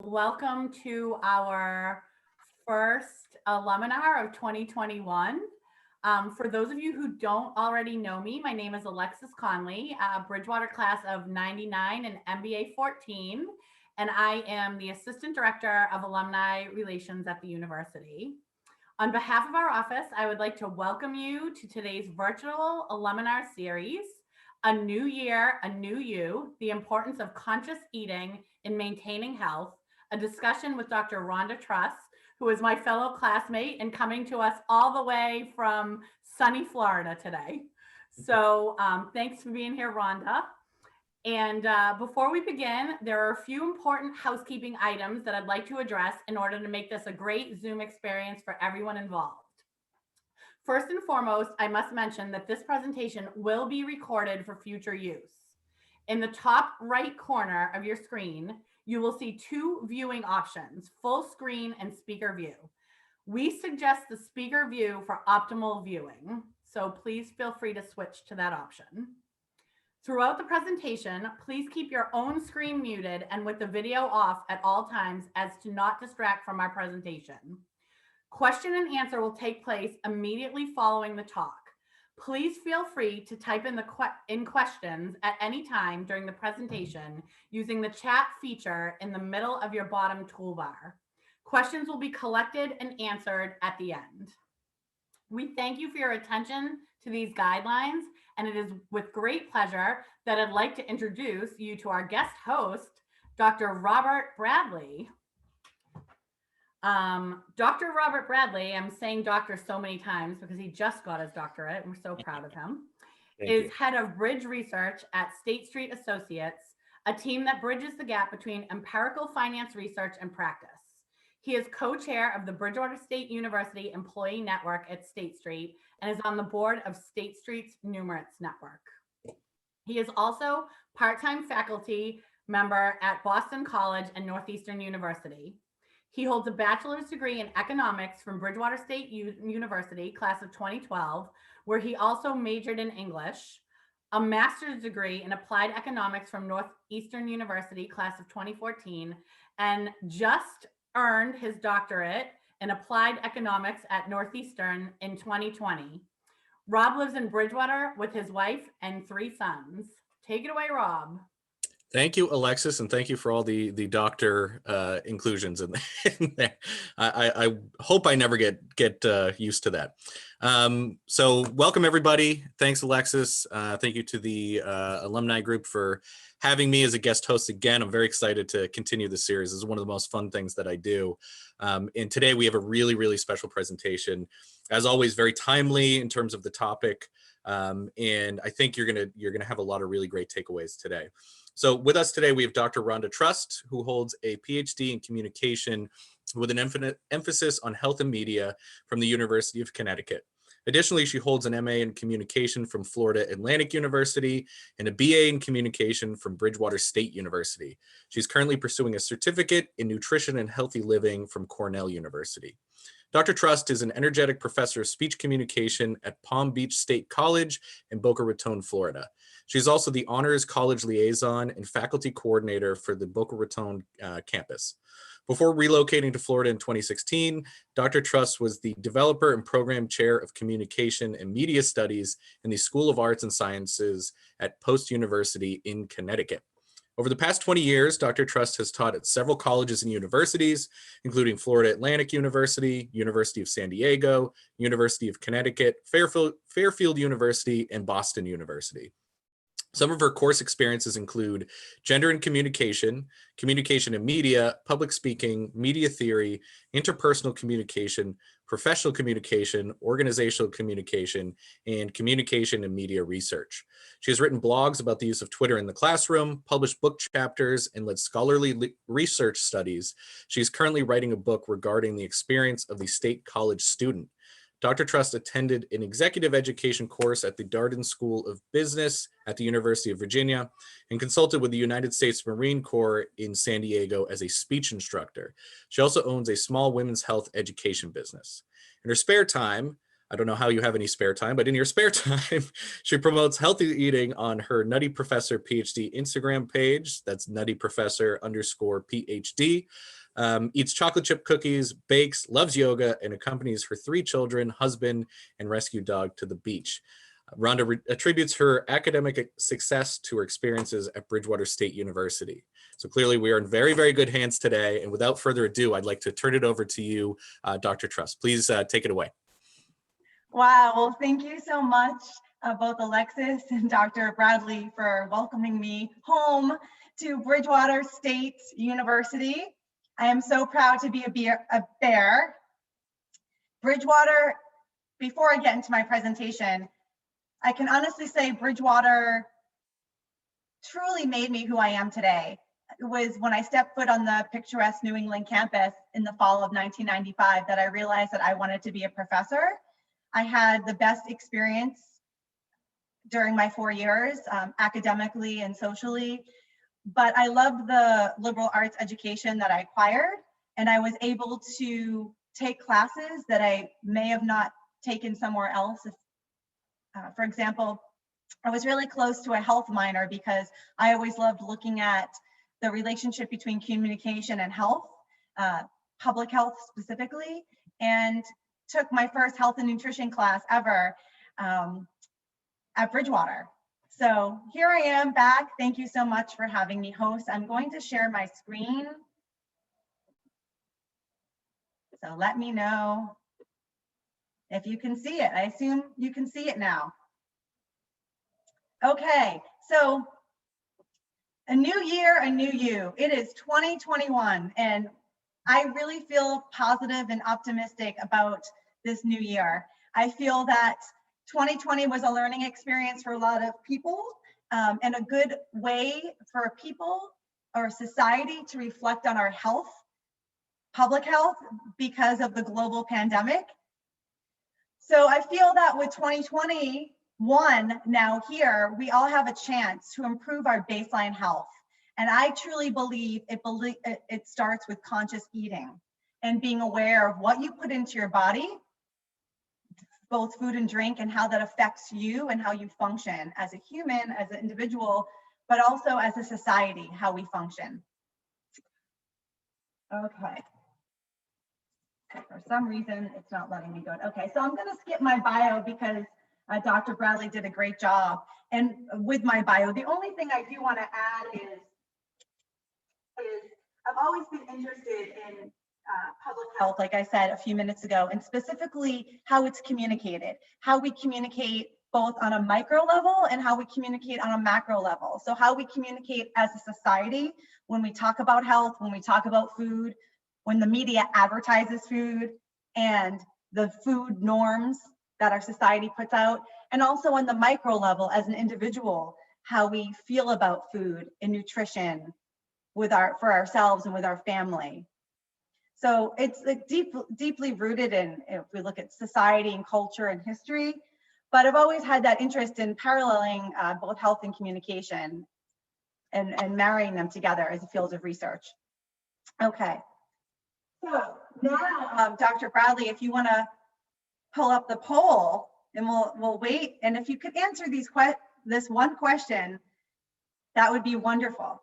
Welcome to our first Aluminar of 2021. For those of you who don't already know me, my name is Alexis Conley, Bridgewater class of 99 and MBA 14, and I am the Assistant Director of Alumni Relations at the university. On behalf of our office, I would like to welcome you to today's virtual Aluminar series, A New Year, A New You, the importance of conscious eating in maintaining health, a discussion with Dr. Rhonda Trust, who is my fellow classmate and coming to us all the way from sunny Florida today. So thanks for being here, Rhonda. And before we begin, there are a few important housekeeping items that I'd like to address in order to make this a great Zoom experience for everyone involved. First and foremost, I must mention that this presentation will be recorded for future use. In the top right corner of your screen, you will see two viewing options, full screen and speaker view. We suggest the speaker view for optimal viewing, so please feel free to switch to that option. Throughout the presentation, please keep your own screen muted and with the video off at all times as to not distract from our presentation. Question and answer will take place immediately following the talk. Please feel free to type in questions at any time during the presentation using the chat feature in the middle of your bottom toolbar. Questions will be collected and answered at the end. We thank you for your attention to these guidelines, and it is with great pleasure that I'd like to introduce you to our guest host, Dr. Robert Bradley. Dr. Robert Bradley, I'm saying doctor so many times because he just got his doctorate and we're so proud of him, is head of Bridge Research at State Street Associates, a team that bridges the gap between empirical finance research and practice. He is co-chair of the Bridgewater State University Employee Network at State Street and is on the board of State Street's Numerates Network. He is also part-time faculty member at Boston College and Northeastern University. He holds a bachelor's degree in economics from Bridgewater State University, class of 2012, where he also majored in English, a master's degree in applied economics from Northeastern University, class of 2014, and just earned his doctorate in applied economics at Northeastern in 2020. Rob lives in Bridgewater with his wife and 3 sons. Take it away, Rob. Thank you, Alexis, and thank you for all the doctor inclusions in there. I hope I never get used to that. So welcome, everybody. Thanks, Alexis. Thank you to the alumni group for having me as a guest host again. I'm very excited to continue the series. This is one of the most fun things that I do. And today we have a really, really special presentation. As always, very timely in terms of the topic. And I think you're gonna have a lot of really great takeaways today. So with us today, we have Dr. Rhonda Trust, who holds a PhD in communication with an emphasis on health and media from the University of Connecticut. Additionally, she holds an MA in communication from Florida Atlantic University and a BA in communication from Bridgewater State University. She's currently pursuing a certificate in nutrition and healthy living from Cornell University. Dr. Trust is an energetic professor of speech communication at Palm Beach State College in Boca Raton, Florida. She's also the honors college liaison and faculty coordinator for the Boca Raton campus. Before relocating to Florida in 2016, Dr. Trust was the developer and program chair of communication and media studies in the School of Arts and Sciences at Post University in Connecticut. Over the past 20 years, Dr. Trust has taught at several colleges and universities, including Florida Atlantic University, University of San Diego, University of Connecticut, Fairfield University, and Boston University. Some of her course experiences include gender and communication, communication and media, public speaking, media theory, interpersonal communication, professional communication, organizational communication, and communication and media research. She has written blogs about the use of Twitter in the classroom, published book chapters, and led scholarly research studies. She's currently writing a book regarding the experience of the state college student. Dr. Trust attended an executive education course at the Darden School of Business at the University of Virginia and consulted with the United States Marine Corps in San Diego as a speech instructor. She also owns a small women's health education business. In her spare time, I don't know how you have any spare time, but in your spare time, she promotes healthy eating on her Nutty Professor PhD Instagram page. That's Nutty Professor _PhD. Eats chocolate chip cookies, bakes, loves yoga, and accompanies her 3 children, husband, and rescue dog to the beach. Rhonda attributes her academic success to her experiences at Bridgewater State University. So clearly we are in very, very good hands today. And without further ado, I'd like to turn it over to you, Dr. Trust. Please take it away. Wow, well, thank you so much, both Alexis and Dr. Bradley, for welcoming me home to Bridgewater State University. I am so proud to be a bear. Bridgewater, before I get into my presentation, I can honestly say Bridgewater truly made me who I am today. It was when I stepped foot on the picturesque New England campus in the fall of 1995 that I realized that I wanted to be a professor. I had the best experience during my 4 years, academically and socially, but I loved the liberal arts education that I acquired, and I was able to take classes that I may have not taken somewhere else. For example, I was really close to a health minor because I always loved looking at the relationship between communication and health, public health specifically, and took my first health and nutrition class ever at Bridgewater. So here I am back. Thank you so much for having me host. I'm going to share my screen. So let me know if you can see it. I assume you can see it now. Okay, so a new year, a new you. It is 2021, and I really feel positive and optimistic about this new year. I feel that 2020 was a learning experience for a lot of people, and a good way for people or society to reflect on our health, public health, because of the global pandemic. So I feel that with 2021 now here, we all have a chance to improve our baseline health. And I truly believe it starts with conscious eating and being aware of what you put into your body, both food and drink, and how that affects you and how you function as a human, as an individual, but also as a society, how we function. Okay. For some reason, it's not letting me go. Okay, so I'm going to skip my bio because Dr. Bradley did a great job. And with my bio, the only thing I do want to add is I've always been interested in public health, like I said a few minutes ago, and specifically how it's communicated, how we communicate both on a micro level and how we communicate on a macro level. So how we communicate as a society when we talk about health, when we talk about food, when the media advertises food, and the food norms that our society puts out, and also on the micro level as an individual, how we feel about food and nutrition for ourselves and with our family. So it's like deeply rooted in, if we look at society and culture and history, but I've always had that interest in paralleling both health and communication and marrying them together as a field of research. Okay. So now, Dr. Bradley, if you want to pull up the poll, and we'll wait. And if you could answer this one question, that would be wonderful.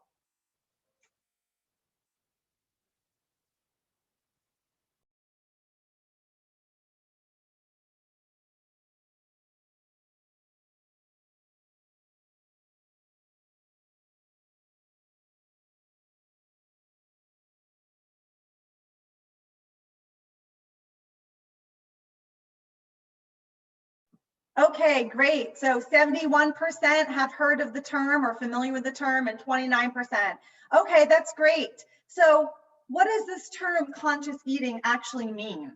Okay, great. So 71% have heard of the term or familiar with the term, and 29%. Okay, that's great. So what does this term conscious eating actually mean?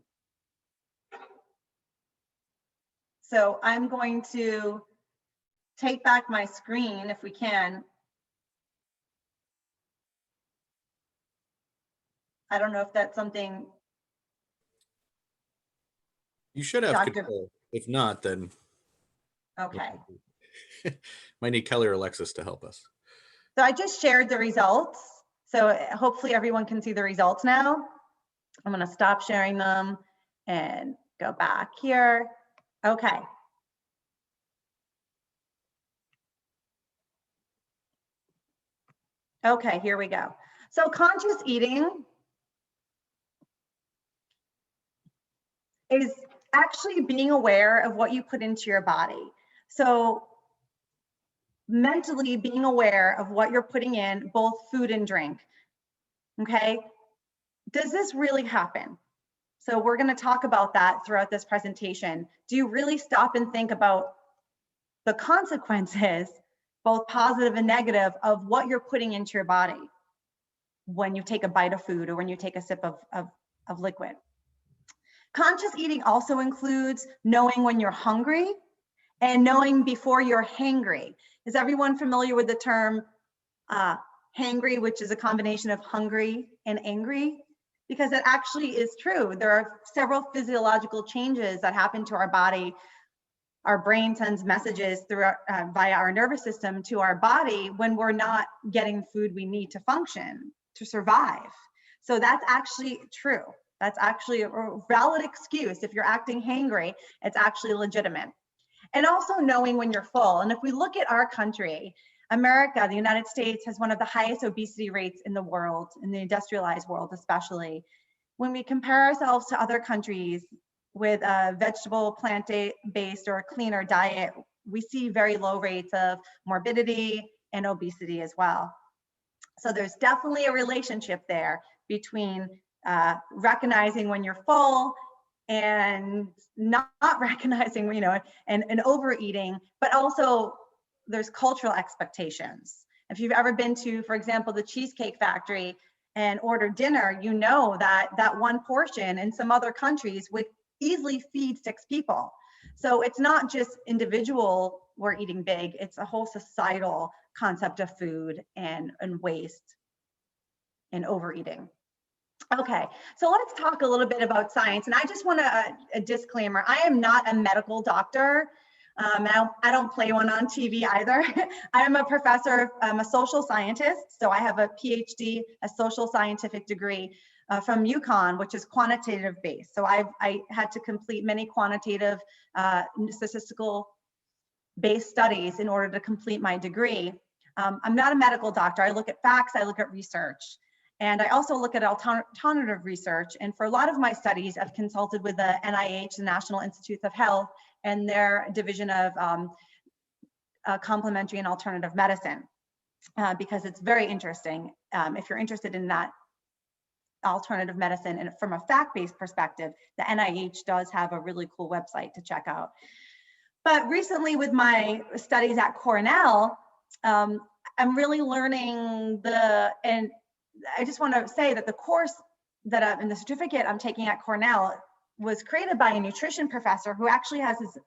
So I'm going to take back my screen if we can. I don't know if that's something. You should have control. If not, then. Okay. Might need Kelly or Alexis to help us. So I just shared the results. So hopefully everyone can see the results now. I'm going to stop sharing them and go back here. Okay. Okay, here we go. So conscious eating is actually being aware of what you put into your body. So mentally being aware of what you're putting in, both food and drink. Okay. Does this really happen? So we're going to talk about that throughout this presentation. Do you really stop and think about the consequences, both positive and negative, of what you're putting into your body when you take a bite of food or when you take a sip of liquid? Conscious eating also includes knowing when you're hungry and knowing before you're hangry. Is everyone familiar with the term hangry, which is a combination of hungry and angry? Because it actually is true. There are several physiological changes that happen to our body. Our brain sends messages through via our nervous system to our body when we're not getting food we need to function, to survive. So that's actually true. That's actually a valid excuse. If you're acting hangry, it's actually legitimate. And also knowing when you're full. And if we look at our country, America, the United States, has one of the highest obesity rates in the world, in the industrialized world especially. When we compare ourselves to other countries with a vegetable, plant-based, or a cleaner diet, we see very low rates of morbidity and obesity as well. So there's definitely a relationship there between recognizing when you're full and not recognizing, and overeating, but also there's cultural expectations. If you've ever been to, for example, the Cheesecake Factory and ordered dinner, you know that that one portion in some other countries would easily feed 6 people. So it's not just individual we're eating big, it's a whole societal concept of food and waste and overeating. Okay, so let's talk a little bit about science. And I just want a disclaimer. I am not a medical doctor. I don't play one on TV either. I am a professor, I'm a social scientist. So I have a PhD, a social scientific degree from UConn, which is quantitative based. So I had to complete many quantitative statistical based studies in order to complete my degree. I'm not a medical doctor. I look at facts, I look at research. And I also look at alternative research. And for a lot of my studies, I've consulted with the NIH, the National Institutes of Health, and their division of complementary and alternative medicine, because it's very interesting. If you're interested in that alternative medicine and from a fact-based perspective, the NIH does have a really cool website to check out. But recently with my studies at Cornell, I'm really learning and I just want to say that the course that in the certificate I'm taking at Cornell was created by a nutrition professor who actually has his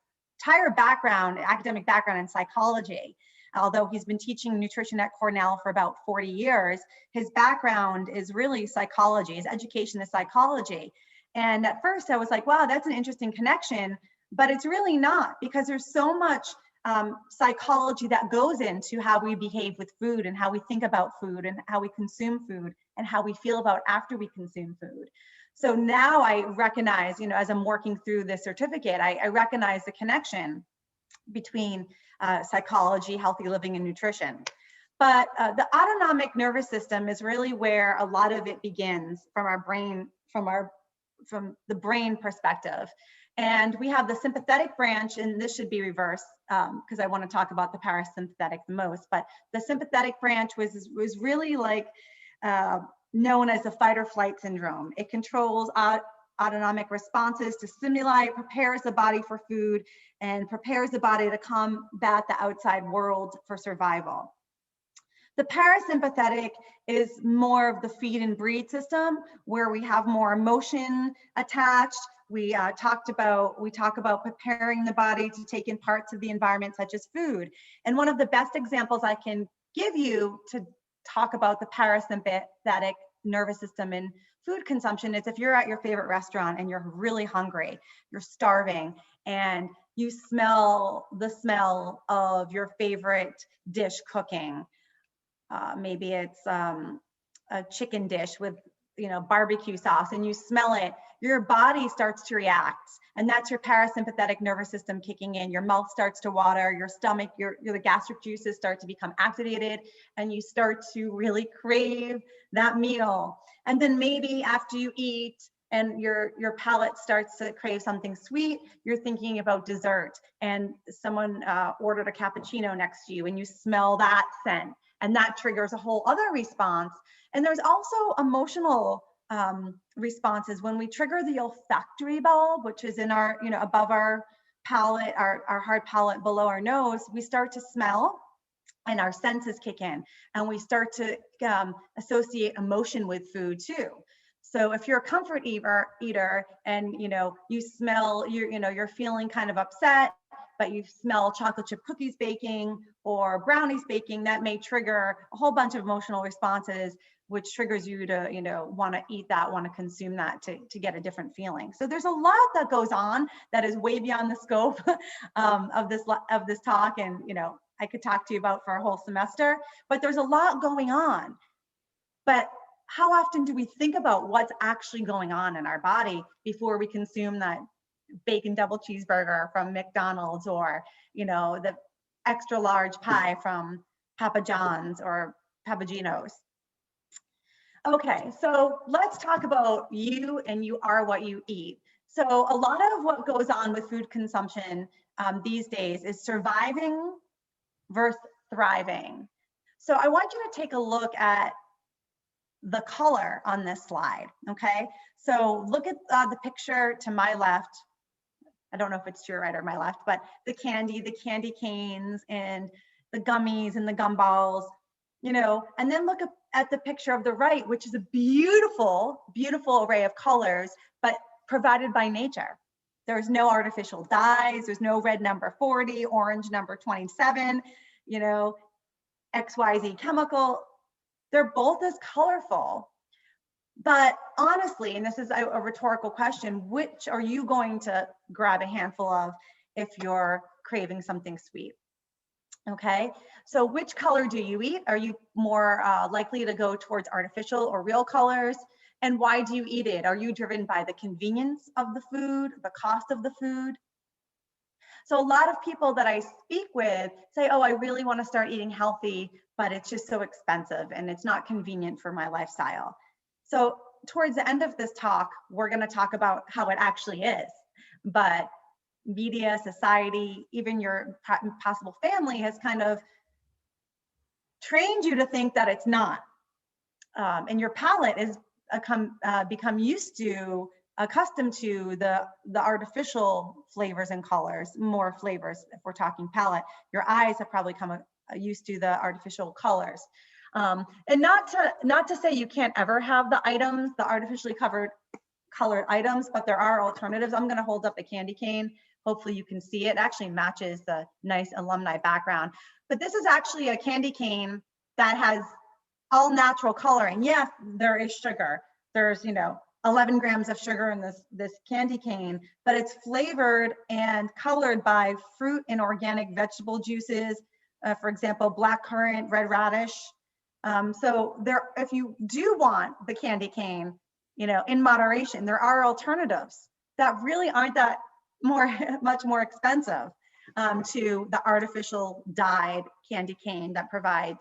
entire background, academic background in psychology. Although he's been teaching nutrition at Cornell for about 40 years, his background is really psychology, his education is psychology. And at first I was like, wow, that's an interesting connection, but it's really not, because there's so much psychology that goes into how we behave with food and how we think about food and how we consume food and how we feel about after we consume food. So now I recognize, as I'm working through this certificate, I recognize the connection between psychology, healthy living, and nutrition. But the autonomic nervous system is really where a lot of it begins from our brain, from the brain perspective. And we have the sympathetic branch, and this should be reversed because I want to talk about the parasympathetic the most. But the sympathetic branch was really like known as the fight or flight syndrome. It controls autonomic responses to stimuli, prepares the body for food, and prepares the body to combat the outside world for survival. The parasympathetic is more of the feed and breathe system, where we have more emotion attached. We talk about preparing the body to take in parts of the environment, such as food. And one of the best examples I can give you to talk about the parasympathetic nervous system in food consumption is if you're at your favorite restaurant and you're really hungry, you're starving, and you smell the smell of your favorite dish cooking. Maybe it's a chicken dish with barbecue sauce, and you smell it, your body starts to react. And that's your parasympathetic nervous system kicking in. Your mouth starts to water, your stomach, the gastric juices start to become activated, and you start to really crave that meal. And then maybe after you eat and your palate starts to crave something sweet, you're thinking about dessert, and someone ordered a cappuccino next to you and you smell that scent, and that triggers a whole other response. And there's also emotional responses when we trigger the olfactory bulb, which is in our, above our palate, our hard palate below our nose. We start to smell and our senses kick in, and we start to associate emotion with food too. So if you're a comfort eater and you smell, you're feeling kind of upset, but you smell chocolate chip cookies baking or brownies baking, that may trigger a whole bunch of emotional responses, which triggers you to, want to eat that, want to consume that to get a different feeling. So there's a lot that goes on that is way beyond the scope of this talk, and I could talk to you about for a whole semester, but there's a lot going on. But how often do we think about what's actually going on in our body before we consume that bacon double cheeseburger from McDonald's, or the extra large pie from Papa John's or Papagino's? Okay, so let's talk about you, and you are what you eat. So a lot of what goes on with food consumption these days is surviving versus thriving. So I want you to take a look at the color on this slide, okay? So look at the picture to my left. I don't know if it's to your right or my left, but the candy canes and the gummies and the gumballs, and then look at the picture of the right, which is a beautiful, beautiful array of colors, but provided by nature. There's no artificial dyes, there's no red number 40, orange number 27, XYZ chemical. They're both as colorful. But honestly, and this is a rhetorical question, which are you going to grab a handful of if you're craving something sweet? Okay, so which color do you eat? Are you more likely to go towards artificial or real colors? And why do you eat it? Are you driven by the convenience of the food, the cost of the food? So a lot of people that I speak with say, oh, I really want to start eating healthy, but it's just so expensive and it's not convenient for my lifestyle. So towards the end of this talk, we're going to talk about how it actually is. But media, society, even your possible family has kind of trained you to think that it's not. And your palate is become accustomed to the artificial flavors and colors, more flavors if we're talking palate. Your eyes have probably come used to the artificial colors. And not to say you can't ever have the items, the artificially colored items, but there are alternatives. I'm going to hold up a candy cane. Hopefully you can see it. It actually matches the nice alumni background. But this is actually a candy cane that has all natural coloring. Yes, there is sugar. There's 11 grams of sugar in this candy cane, but it's flavored and colored by fruit and organic vegetable juices. For example, black currant, red radish. So if you do want the candy cane, in moderation, there are alternatives that really aren't that much more expensive to the artificial dyed candy cane that provides,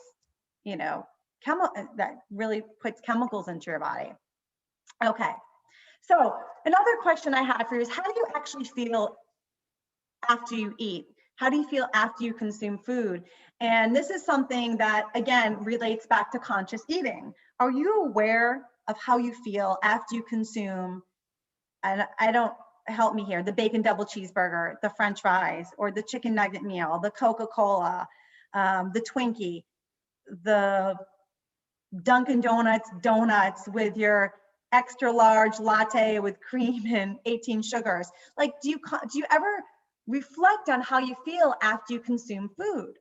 that really puts chemicals into your body. Okay, so another question I had for you is, how do you actually feel after you eat? How do you feel after you consume food? And this is something that, again, relates back to conscious eating. Are you aware of how you feel after you consume, and help me here, the bacon double cheeseburger, the French fries, or the chicken nugget meal, the Coca-Cola, the Twinkie, the Dunkin' donuts with your extra large latte with cream and 18 sugars? Like, do you ever reflect on how you feel after you consume food?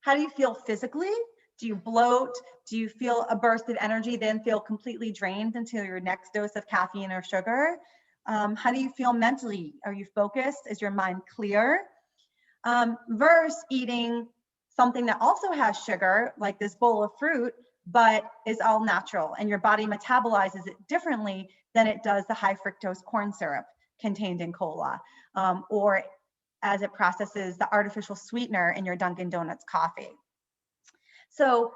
How do you feel physically? Do you bloat? Do you feel a burst of energy, then feel completely drained until your next dose of caffeine or sugar? How do you feel mentally? Are you focused? Is your mind clear? Versus eating something that also has sugar, like this bowl of fruit, but is all natural, and your body metabolizes it differently than it does the high fructose corn syrup contained in cola, or as it processes the artificial sweetener in your Dunkin' Donuts coffee. So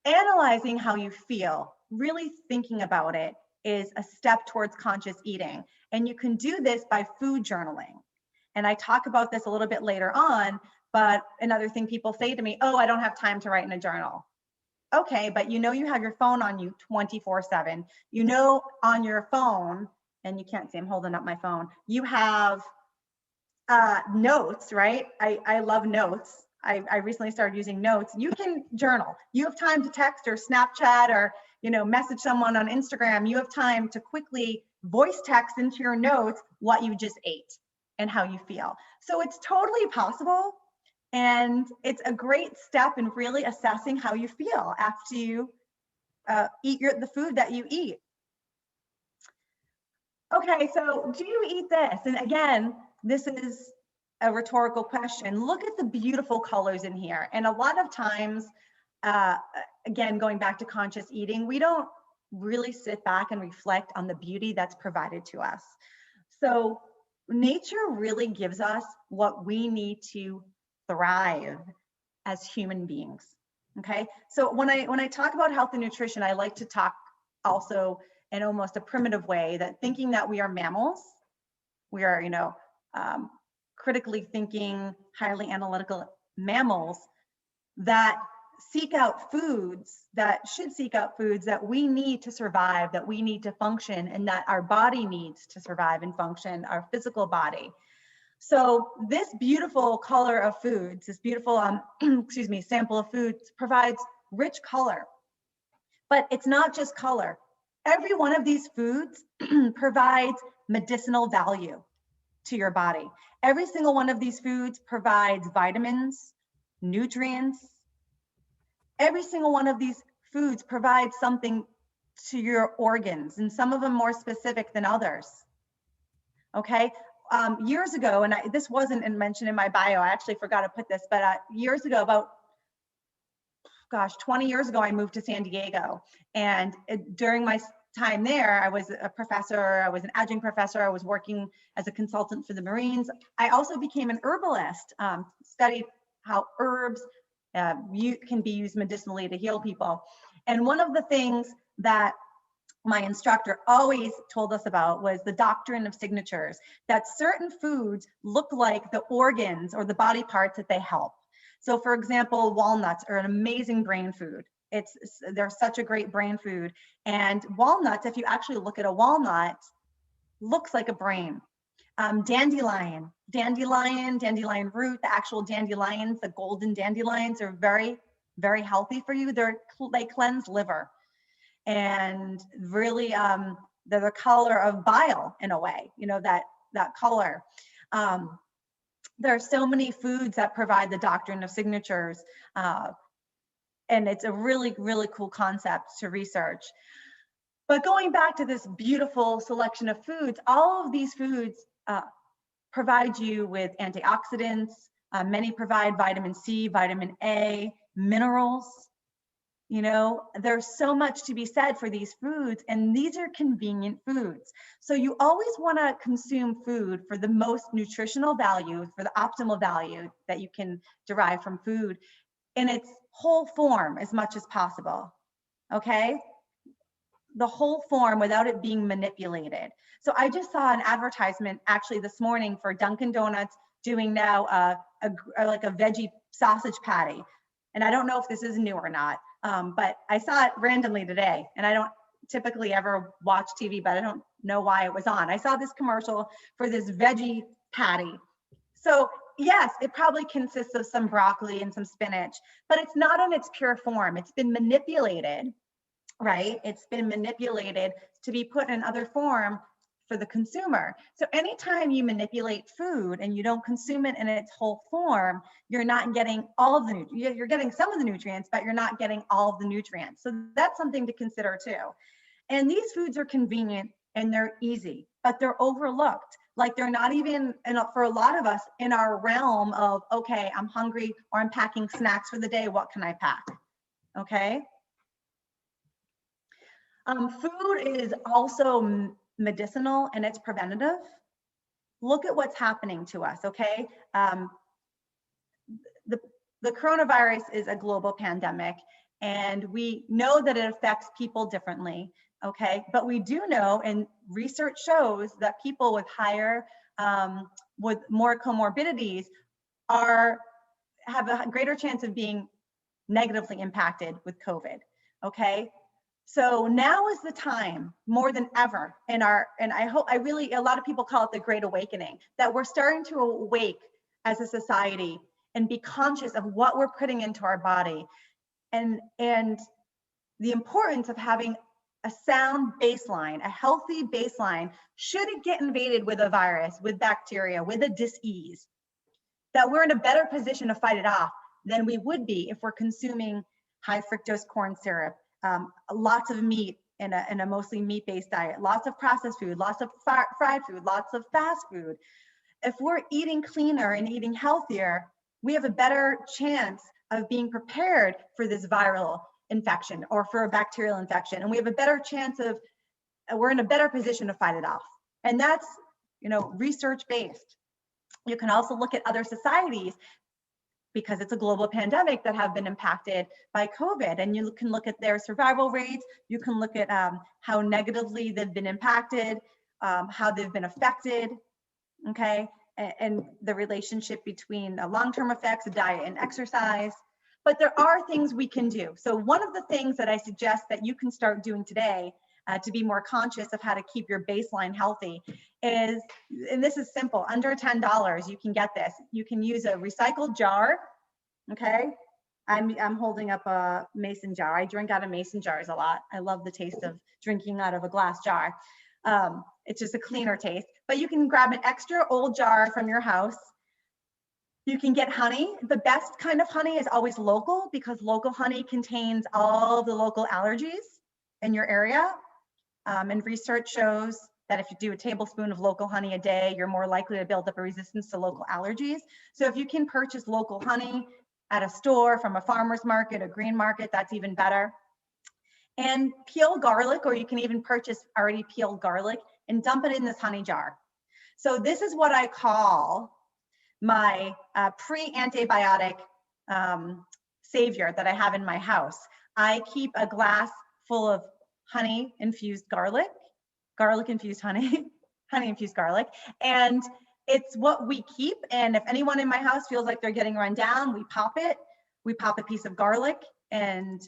analyzing how you feel, really thinking about it, is a step towards conscious eating. And you can do this by food journaling. And I talk about this a little bit later on, but another thing people say to me, oh, I don't have time to write in a journal. Okay, but you know you have your phone on you 24/7. You know on your phone, and you can't see, I'm holding up my phone, you have notes, right? I love notes. I recently started using notes. You can journal. You have time to text or Snapchat or message someone on Instagram. You have time to quickly voice text into your notes what you just ate and how you feel. So it's totally possible, and it's a great step in really assessing how you feel after you eat the food that you eat. Okay, so do you eat this? And again, this is a rhetorical question. Look at the beautiful colors in here. And a lot of times, again, going back to conscious eating, we don't really sit back and reflect on the beauty that's provided to us. So nature really gives us what we need to thrive as human beings. Okay, so when I talk about health and nutrition, I like to talk also in almost a primitive way, that thinking that we are mammals, we are critically thinking, highly analytical mammals that seek out foods, that should seek out foods that we need to survive, that we need to function, and that our body needs to survive and function, our physical body. So this beautiful color of foods, this beautiful sample of foods provides rich color. But it's not just color. Every one of these foods provides medicinal value to your body. Every single one of these foods provides vitamins, nutrients. Every single one of these foods provides something to your organs, and some of them more specific than others. Okay, years ago, and this wasn't mentioned in my bio, I actually forgot to put this, but years ago, about 20 years ago, I moved to San Diego. And during my time there, I was a professor, I was an adjunct professor, I was working as a consultant for the Marines. I also became an herbalist, studied how herbs can be used medicinally to heal people. And one of the things that my instructor always told us about was the doctrine of signatures, that certain foods look like the organs or the body parts that they help. So for example, walnuts are an amazing brain food. They're such a great brain food. And walnuts, if you actually look at a walnut, looks like a brain. Dandelion root, the actual dandelions, the golden dandelions are very, very healthy for you. They cleanse liver. And really, they're the color of bile in a way, that color. There are so many foods that provide the doctrine of signatures, and it's a really, really cool concept to research. But going back to this beautiful selection of foods, all of these foods provide you with antioxidants. Many provide vitamin C, vitamin A, minerals. There's so much to be said for these foods, and these are convenient foods. So you always want to consume food for the most nutritional value, for the optimal value that you can derive from food in its whole form as much as possible. Okay? The whole form without it being manipulated. So I just saw an advertisement actually this morning for Dunkin' Donuts doing now like a veggie sausage patty. And I don't know if this is new or not. But I saw it randomly today, and I don't typically ever watch TV, but I don't know why it was on. I saw this commercial for this veggie patty. So yes, it probably consists of some broccoli and some spinach, but it's not in its pure form. It's been manipulated, right? It's been manipulated to be put in other form for the consumer. So anytime you manipulate food and you don't consume it in its whole form, you're not getting all of the nutrients. You're getting some of the nutrients, but you're not getting all of the nutrients. So that's something to consider too. And these foods are convenient and they're easy, but they're overlooked. Like they're not even, for a lot of us, in our realm of, okay, I'm hungry or I'm packing snacks for the day, what can I pack? Okay. Food is also medicinal and it's preventative. Look at what's happening to us, okay? The coronavirus is a global pandemic, and we know that it affects people differently, okay? But we do know, and research shows, that people with higher, with more comorbidities have a greater chance of being negatively impacted with COVID, okay? So now is the time more than ever and a lot of people call it the Great Awakening, that we're starting to awake as a society and be conscious of what we're putting into our body, and the importance of having a sound baseline, a healthy baseline, should it get invaded with a virus, with bacteria, with a disease, that we're in a better position to fight it off than we would be if we're consuming high fructose corn syrup, lots of meat in a mostly meat-based diet, lots of processed food, lots of fried food, lots of fast food. If we're eating cleaner and eating healthier, we have a better chance of being prepared for this viral infection or for a bacterial infection. And we have a better chance of, we're in a better position to fight it off. And that's, research-based. You can also look at other societies, because it's a global pandemic, that have been impacted by COVID. And you can look at their survival rates. You can look at how negatively they've been impacted, how they've been affected, okay? And the relationship between long-term effects of diet and exercise. But there are things we can do. So one of the things that I suggest that you can start doing today to be more conscious of how to keep your baseline healthy is, and this is simple, under $10, you can get this. You can use a recycled jar, okay? I'm holding up a mason jar. I drink out of mason jars a lot. I love the taste of drinking out of a glass jar. It's just a cleaner taste, but you can grab an extra old jar from your house. You can get honey. The best kind of honey is always local, because local honey contains all the local allergies in your area. And research shows that if you do a tablespoon of local honey a day, you're more likely to build up a resistance to local allergies. So if you can purchase local honey at a store, from a farmer's market, a green market, that's even better. And peel garlic, or you can even purchase already peeled garlic and dump it in this honey jar. So this is what I call my pre-antibiotic savior that I have in my house. I keep a glass full of honey infused garlic infused honey, honey infused garlic. And it's what we keep. And if anyone in my house feels like they're getting run down, we pop it. We pop a piece of garlic, and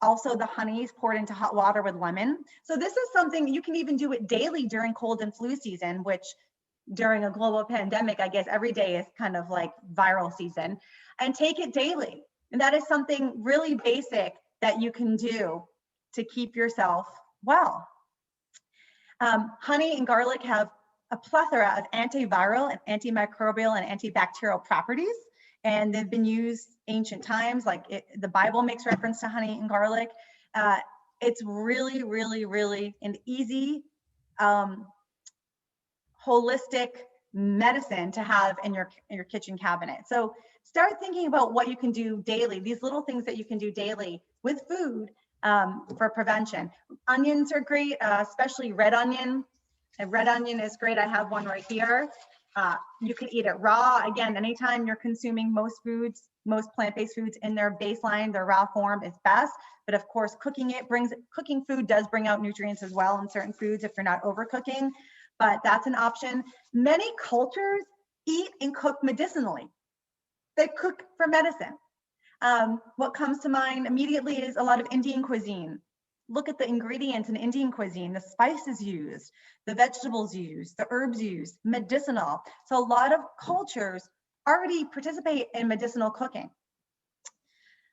also the honey is poured into hot water with lemon. So this is something you can even do it daily during cold and flu season, which during a global pandemic, I guess every day is kind of like viral season, and take it daily. And that is something really basic that you can do to keep yourself well. Honey and garlic have a plethora of antiviral and antimicrobial and antibacterial properties, and they've been used ancient times. Like the Bible makes reference to honey and garlic. It's really, really, really an easy, holistic medicine to have in your kitchen cabinet. So start thinking about what you can do daily, these little things that you can do daily with food for prevention. Onions are great, especially red onion. And red onion is great. I have one right here. You can eat it raw. Again, anytime you're consuming most foods, most plant-based foods in their baseline, their raw form is best. But of course, cooking food does bring out nutrients as well in certain foods if you're not overcooking, but that's an option. Many cultures eat and cook medicinally. They cook for medicine. What comes to mind immediately is a lot of Indian cuisine. Look at the ingredients in Indian cuisine, the spices used, the vegetables used, the herbs used, medicinal. So a lot of cultures already participate in medicinal cooking.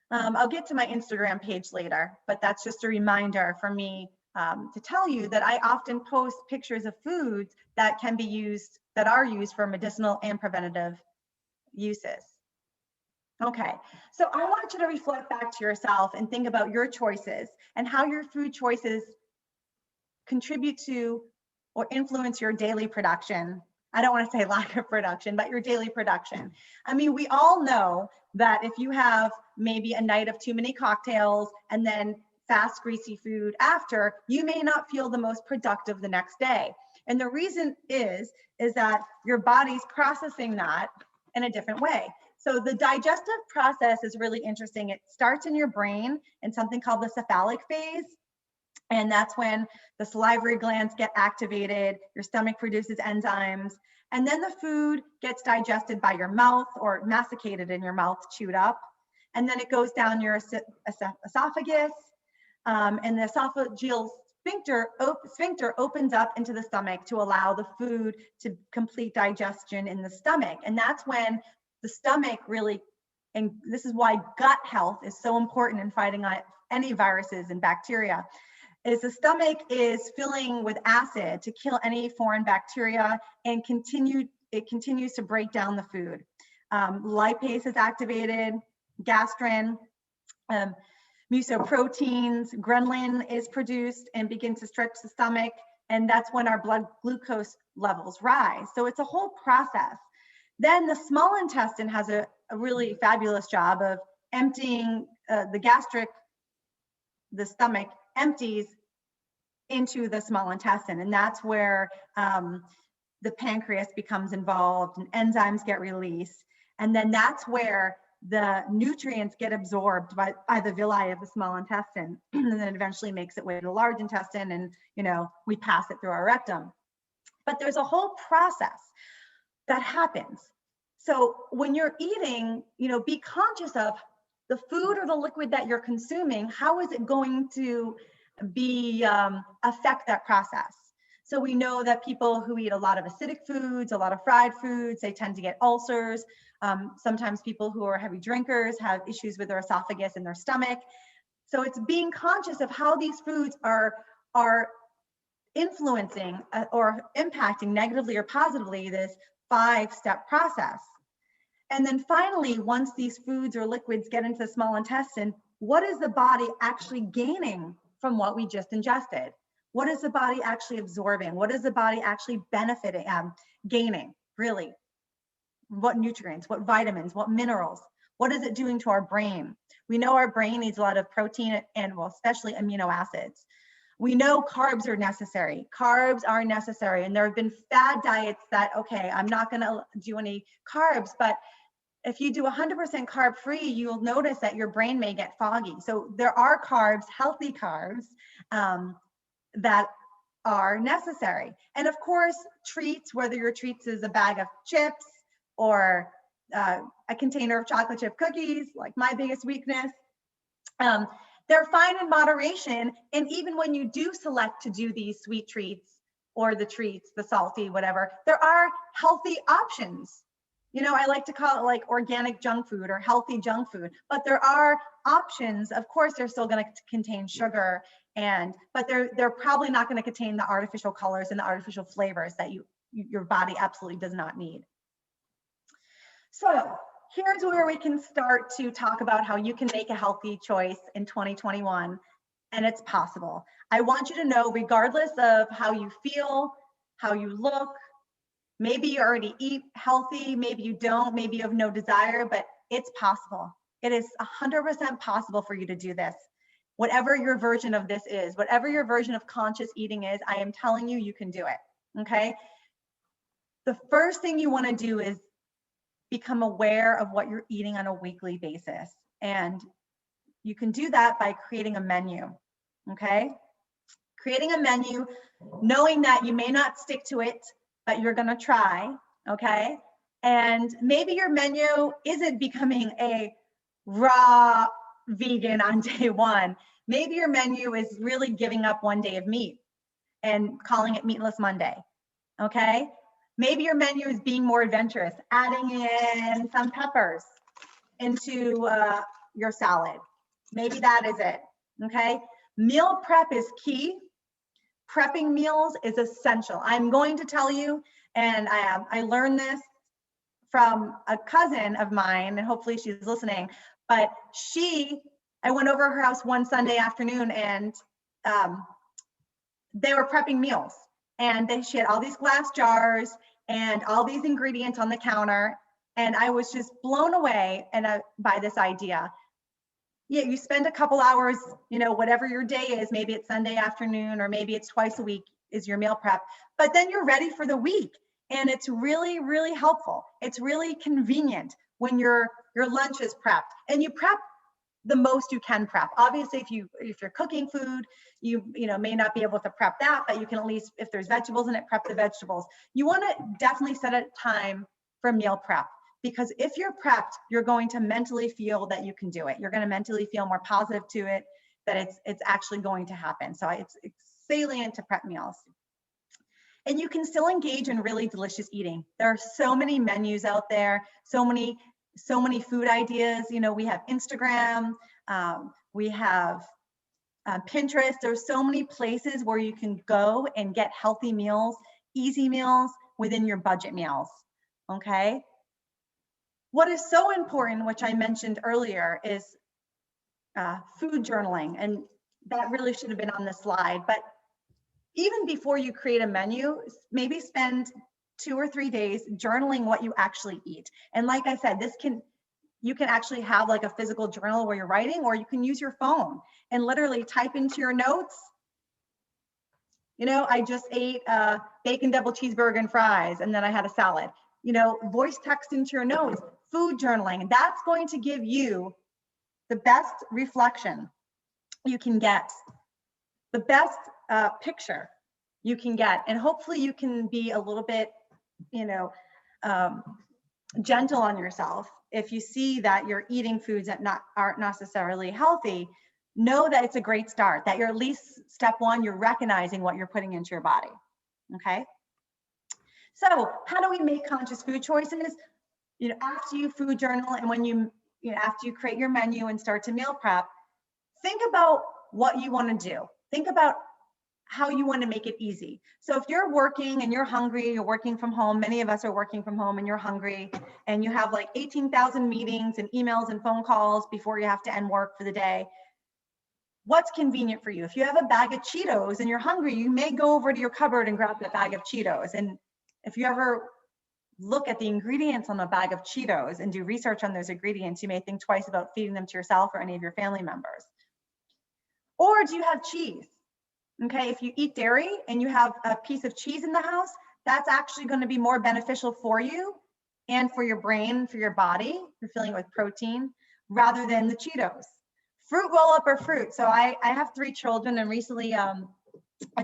I'll get to my Instagram page later, but that's just a reminder for me to tell you that I often post pictures of foods that can be used, that are used for medicinal and preventative uses. Okay, so I want you to reflect back to yourself and think about your choices and how your food choices contribute to or influence your daily production. I don't want to say lack of production, but your daily production. I mean, we all know that if you have maybe a night of too many cocktails and then fast, greasy food after, you may not feel the most productive the next day. And the reason is that your body's processing that in a different way. So the digestive process is really interesting. It starts in your brain in something called the cephalic phase. And that's when the salivary glands get activated, your stomach produces enzymes, and then the food gets digested by your mouth or masticated in your mouth, chewed up. And then it goes down your esophagus, and the esophageal sphincter opens up into the stomach to allow the food to complete digestion in the stomach. And that's when the stomach really, and this is why gut health is so important in fighting any viruses and bacteria, is the stomach is filling with acid to kill any foreign bacteria and it continues to break down the food. Lipase is activated, gastrin, mucoproteins, ghrelin is produced and begins to stretch the stomach, and that's when our blood glucose levels rise. So it's a whole process. Then the small intestine has a really fabulous job of emptying the stomach empties into the small intestine, and that's where the pancreas becomes involved and enzymes get released, and then that's where the nutrients get absorbed by the villi of the small intestine, and then it eventually makes its way to the large intestine, and we pass it through our rectum. But there's a whole process that happens. So when you're eating, be conscious of the food or the liquid that you're consuming. How is it going to affect that process? So we know that people who eat a lot of acidic foods, a lot of fried foods, they tend to get ulcers. Sometimes people who are heavy drinkers have issues with their esophagus and their stomach. So it's being conscious of how these foods are influencing or impacting negatively or positively this 5-step process. And then finally, once these foods or liquids get into the small intestine, what is the body actually gaining from what we just ingested? What is the body actually absorbing? What is the body actually benefiting, gaining, really? What nutrients, what vitamins, what minerals? What is it doing to our brain? We know our brain needs a lot of protein and, well, especially amino acids. We know carbs are necessary. Carbs are necessary. And there have been fad diets that, okay, I'm not going to do any carbs, but if you do 100% carb free, you'll notice that your brain may get foggy. So there are carbs, healthy carbs, that are necessary. And of course, treats, whether your treats is a bag of chips or a container of chocolate chip cookies, like my biggest weakness, they're fine in moderation. And even when you do select to do these sweet treats or the treats, the salty, whatever, there are healthy options. I like to call it like organic junk food or healthy junk food, but there are options. Of course, they're still going to contain sugar, but they're probably not going to contain the artificial colors and the artificial flavors that your body absolutely does not need. So here's where we can start to talk about how you can make a healthy choice in 2021, and it's possible. I want you to know, regardless of how you feel, how you look, maybe you already eat healthy, maybe you don't, maybe you have no desire, but it's possible. It is 100% possible for you to do this. Whatever your version of this is, whatever your version of conscious eating is, I am telling you, you can do it, okay? The first thing you wanna do is become aware of what you're eating on a weekly basis. And you can do that by creating a menu, okay? Creating a menu, knowing that you may not stick to it, but you're gonna try, okay? And maybe your menu isn't becoming a raw vegan on day one. Maybe your menu is really giving up one day of meat and calling it Meatless Monday, okay? Maybe your menu is being more adventurous, adding in some peppers into your salad. Maybe that is it, okay? Meal prep is key. Prepping meals is essential. I'm going to tell you, and I learned this from a cousin of mine, and hopefully she's listening, but I went over her house one Sunday afternoon, and they were prepping meals. And she had all these glass jars and all these ingredients on the counter. And I was just blown away by this idea. yeah, you spend a couple hours, you know, whatever your day is, maybe it's Sunday afternoon, or maybe it's twice a week is your meal prep, but then you're ready for the week. And it's really, really helpful. It's really convenient when your lunch is prepped, and you prep the most you can prep. Obviously, if you're cooking food, you know may not be able to prep that, but you can at least, if there's vegetables in it, prep the vegetables. You want to definitely set a time for meal prep, because if you're prepped, you're going to mentally feel that you can do it. You're going to mentally feel more positive to it, that it's actually going to happen. So it's salient to prep meals. And you can still engage in really delicious eating. There are so many menus out there, so many food ideas. You know, we have Instagram, we have Pinterest. There's so many places where you can go and get healthy meals, easy meals within your budget meals, okay? What is so important, which I mentioned earlier, is food journaling. And that really should have been on the slide, but even before you create a menu, maybe spend 2 or 3 days journaling what you actually eat. And like I said, you can actually have like a physical journal where you're writing, or you can use your phone and literally type into your notes, you know, I just ate a bacon double cheeseburger and fries, and then I had a salad. You know, voice text into your notes, food journaling. That's going to give you the best reflection you can get, the best picture you can get, and hopefully you can be a little bit, you know, gentle on yourself. If you see that you're eating foods that aren't necessarily healthy, know that it's a great start, that you're at least step one, you're recognizing what you're putting into your body, okay? So how do we make conscious food choices? You know, after you food journal, and when you know, after you create your menu and start to meal prep, think about what you want to do. Think about how you want to make it easy. So if you're working and you're hungry, you're working from home, many of us are working from home, and you're hungry, and you have like 18,000 meetings and emails and phone calls before you have to end work for the day. What's convenient for you? If you have a bag of Cheetos and you're hungry, you may go over to your cupboard and grab that bag of Cheetos. And if you ever look at the ingredients on a bag of Cheetos and do research on those ingredients, you may think twice about feeding them to yourself or any of your family members. Or do you have cheese? Okay, if you eat dairy and you have a piece of cheese in the house, that's actually going to be more beneficial for you and for your brain, for your body. You're filling it with protein rather than the Cheetos. Fruit roll up or fruit. So I have 3 children, and recently a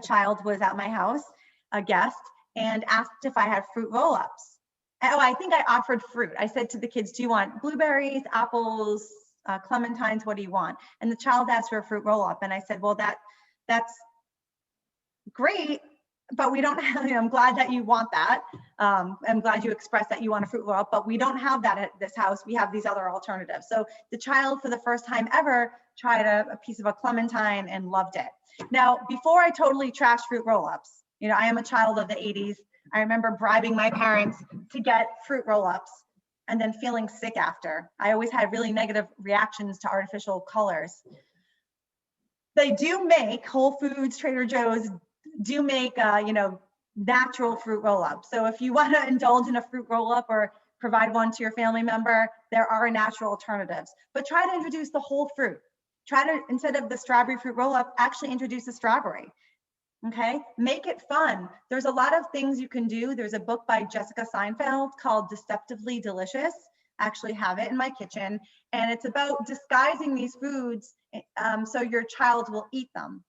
child was at my house, a guest, and asked if I had fruit roll ups. Oh, I think I offered fruit. I said to the kids, do you want blueberries, apples, clementines? What do you want? And the child asked for a fruit roll up. And I said, well, that's great, but we don't have, I'm glad that you want that. I'm glad you expressed that you want a fruit roll up, but we don't have that at this house. We have these other alternatives. So the child, for the first time ever, tried a piece of a clementine and loved it. Now, before I totally trashed fruit roll-ups, you know, I am a child of the 80s. I remember bribing my parents to get fruit roll-ups and then feeling sick after. I always had really negative reactions to artificial colors. They do make, Whole Foods, Trader Joe's do make, you know, natural fruit roll-up. So if you want to indulge in a fruit roll-up or provide one to your family member, there are natural alternatives. But try to introduce the whole fruit. Try to, instead of the strawberry fruit roll-up, actually introduce a strawberry. Okay, make it fun. There's a lot of things you can do. There's a book by Jessica Seinfeld called Deceptively Delicious. I actually have it in my kitchen, and it's about disguising these foods so your child will eat them.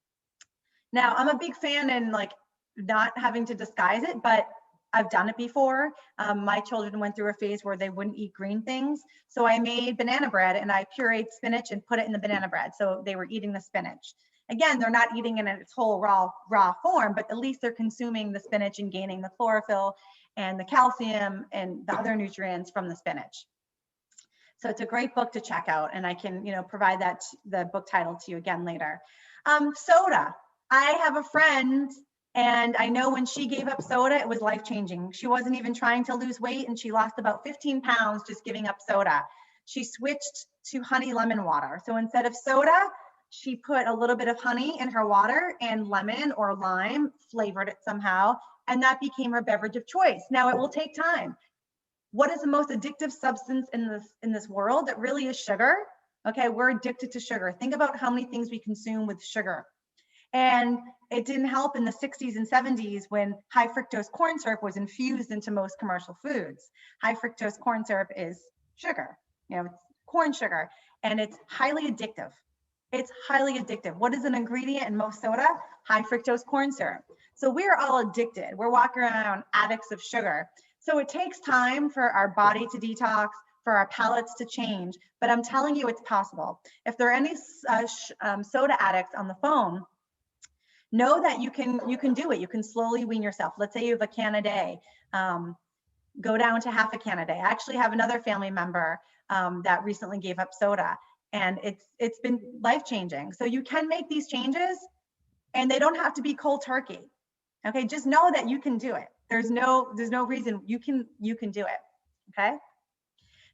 Now, I'm a big fan in like not having to disguise it, but I've done it before. My children went through a phase where they wouldn't eat green things. So I made banana bread and I pureed spinach and put it in the banana bread. So they were eating the spinach. Again, they're not eating it in its whole raw form, but at least they're consuming the spinach and gaining the chlorophyll and the calcium and the other nutrients from the spinach. So it's a great book to check out, and I can, you know, provide that the book title to you again later. Soda. I have a friend, and I know when she gave up soda, it was life-changing. She wasn't even trying to lose weight, and she lost about 15 pounds just giving up soda. She switched to honey lemon water. So instead of soda, she put a little bit of honey in her water and lemon or lime, flavored it somehow, and that became her beverage of choice. Now, it will take time. What is the most addictive substance in this world? It really is sugar. Okay, we're addicted to sugar. Think about how many things we consume with sugar. And it didn't help in the 60s and 70s when high fructose corn syrup was infused into most commercial foods. High fructose corn syrup is sugar, it's corn sugar, and it's highly addictive. It's highly addictive. What is an ingredient in most soda? High fructose corn syrup. So we're all addicted. We're walking around addicts of sugar. So it takes time for our body to detox, for our palates to change, but I'm telling you it's possible. If there are any soda addicts on the phone, know that you can do it. You can slowly wean yourself. Let's say you have a can a day. Go down to half a can a day. I actually have another family member that recently gave up soda, and it's been life-changing. So you can make these changes, and they don't have to be cold turkey. Okay, just know that you can do it. There's no reason you can do it. Okay.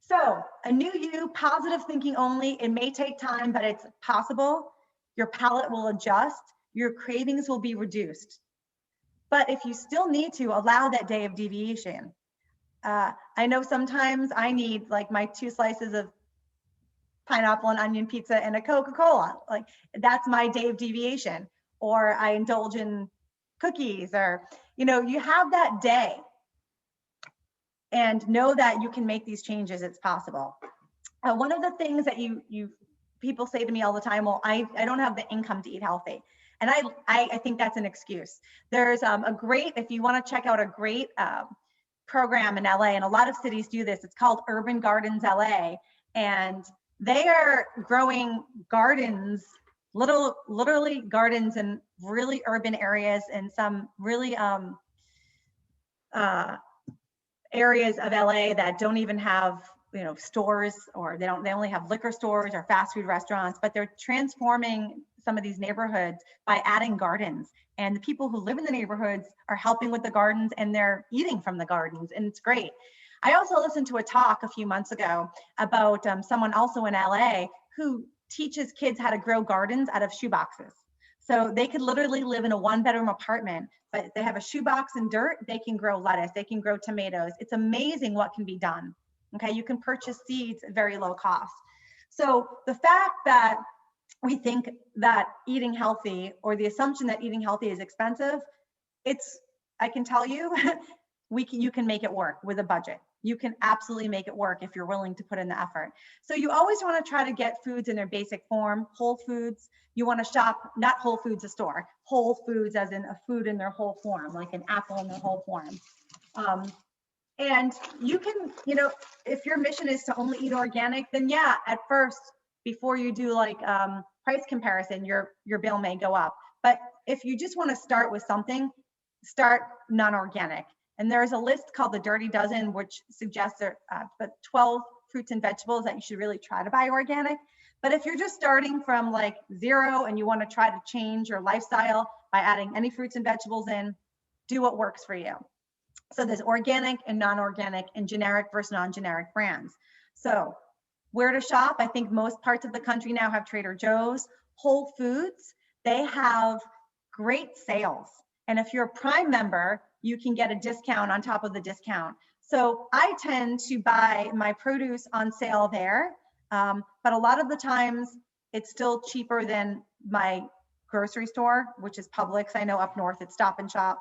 So a new you, positive thinking only. It may take time, but it's possible. Your palate will adjust. Your cravings will be reduced. But if you still need to, allow that day of deviation. I know sometimes I need like my 2 slices of pineapple and onion pizza and a Coca-Cola. Like that's my day of deviation. Or I indulge in cookies, or, you have that day. And know that you can make these changes. It's possible. One of the things that people say to me all the time, well, I don't have the income to eat healthy. And I think that's an excuse. There's if you want to check out a great program in LA, and a lot of cities do this, it's called Urban Gardens LA. And they are growing gardens, literally gardens in really urban areas and some really areas of LA that don't even have stores, or they only have liquor stores or fast food restaurants, but they're transforming some of these neighborhoods by adding gardens, and the people who live in the neighborhoods are helping with the gardens, and they're eating from the gardens, and it's great. I also listened to a talk a few months ago about someone also in LA who teaches kids how to grow gardens out of shoeboxes. So they could literally live in a 1-bedroom apartment, but they have a shoebox and dirt, they can grow lettuce, they can grow tomatoes. It's amazing what can be done. Okay, you can purchase seeds at very low cost. So the fact that we think that eating healthy, or the assumption that eating healthy is expensive, I can tell you, you can make it work with a budget. You can absolutely make it work if you're willing to put in the effort. So you always want to try to get foods in their basic form, whole foods. You want to shop, not Whole Foods, a store, whole foods as in a food in their whole form, like an apple in their whole form. And you can, if your mission is to only eat organic, then yeah, at first, before you do like price comparison, your bill may go up. But if you just want to start with something, start non-organic. And there's a list called the Dirty Dozen, which suggests there are 12 fruits and vegetables that you should really try to buy organic. But if you're just starting from like 0 and you want to try to change your lifestyle by adding any fruits and vegetables in, do what works for you. So there's organic and non-organic, and generic versus non-generic brands. So where to shop? I think most parts of the country now have Trader Joe's. Whole Foods, they have great sales. And if you're a Prime member, you can get a discount on top of the discount. So I tend to buy my produce on sale there. But a lot of the times it's still cheaper than my grocery store, which is Publix. I know up north it's Stop and Shop.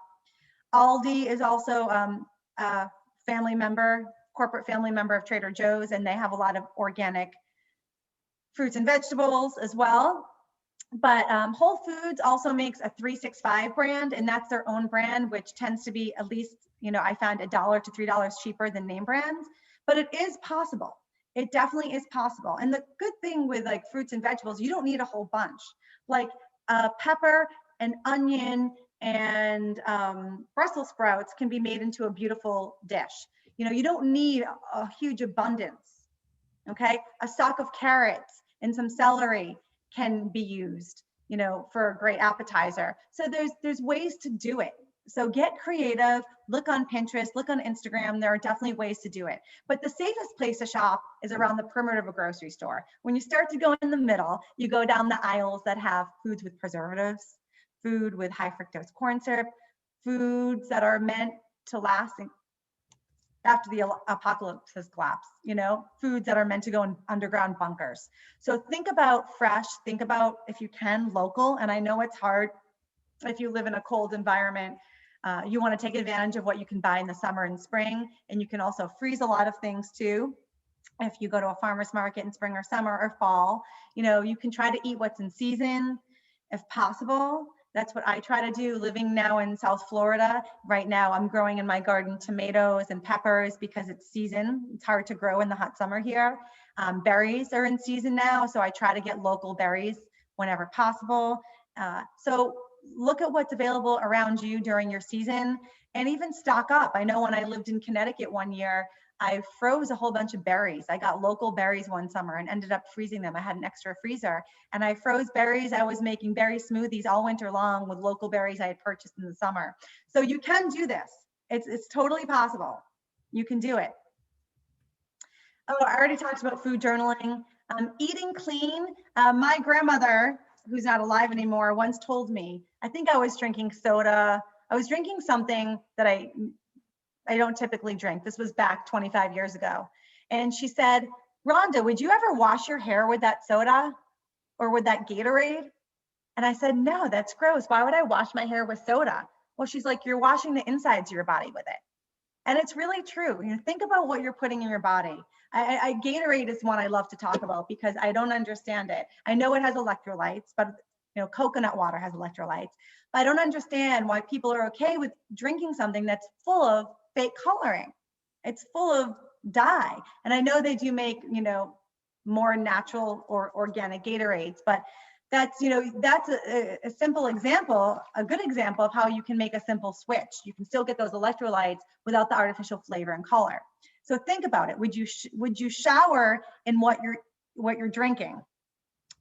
Aldi is also a corporate family member of Trader Joe's, and they have a lot of organic fruits and vegetables as well. But Whole Foods also makes a 365 brand, and that's their own brand, which tends to be at least, I found $1 to $3 cheaper than name brands, but it is possible. It definitely is possible. And the good thing with like fruits and vegetables, you don't need a whole bunch. Like pepper and onion and Brussels sprouts can be made into a beautiful dish. You don't need a huge abundance. Okay, a stalk of carrots and some celery can be used, for a great appetizer. So there's ways to do it. So get creative, look on Pinterest, look on Instagram. There are definitely ways to do it. But the safest place to shop is around the perimeter of a grocery store. When you start to go in the middle, you go down the aisles that have foods with preservatives, food with high fructose corn syrup, foods that are meant to last after the apocalypse has collapsed, foods that are meant to go in underground bunkers. So think about fresh, think about, if you can, local. And I know it's hard if you live in a cold environment. You want to take advantage of what you can buy in the summer and spring. And you can also freeze a lot of things too. If you go to a farmer's market in spring or summer or fall, you can try to eat what's in season if possible. That's what I try to do. Living now in South Florida, right now I'm growing in my garden tomatoes and peppers because it's season. It's hard to grow in the hot summer here. Berries are in season now, so I try to get local berries whenever possible. So look at what's available around you during your season and even stock up. I know when I lived in Connecticut one year, I froze a whole bunch of berries. I got local berries one summer and ended up freezing them. I had an extra freezer and I froze berries. I was making berry smoothies all winter long with local berries I had purchased in the summer. So you can do this. It's totally possible. You can do it. Oh, I already talked about food journaling. Eating clean. My grandmother, who's not alive anymore, once told me, I think I was drinking soda. I was drinking something that I don't typically drink. This was back 25 years ago. And she said, Rhonda, would you ever wash your hair with that soda or with that Gatorade? And I said, no, that's gross. Why would I wash my hair with soda? Well, she's like, you're washing the insides of your body with it. And it's really true. Think about what you're putting in your body. Gatorade is one I love to talk about because I don't understand it. I know it has electrolytes, but coconut water has electrolytes. But I don't understand why people are okay with drinking something that's full of fake coloring. It's full of dye. And I know they do make, more natural or organic Gatorades, but that's a simple example, a good example of how you can make a simple switch. You can still get those electrolytes without the artificial flavor and color. So think about it. Would you shower in what you're drinking?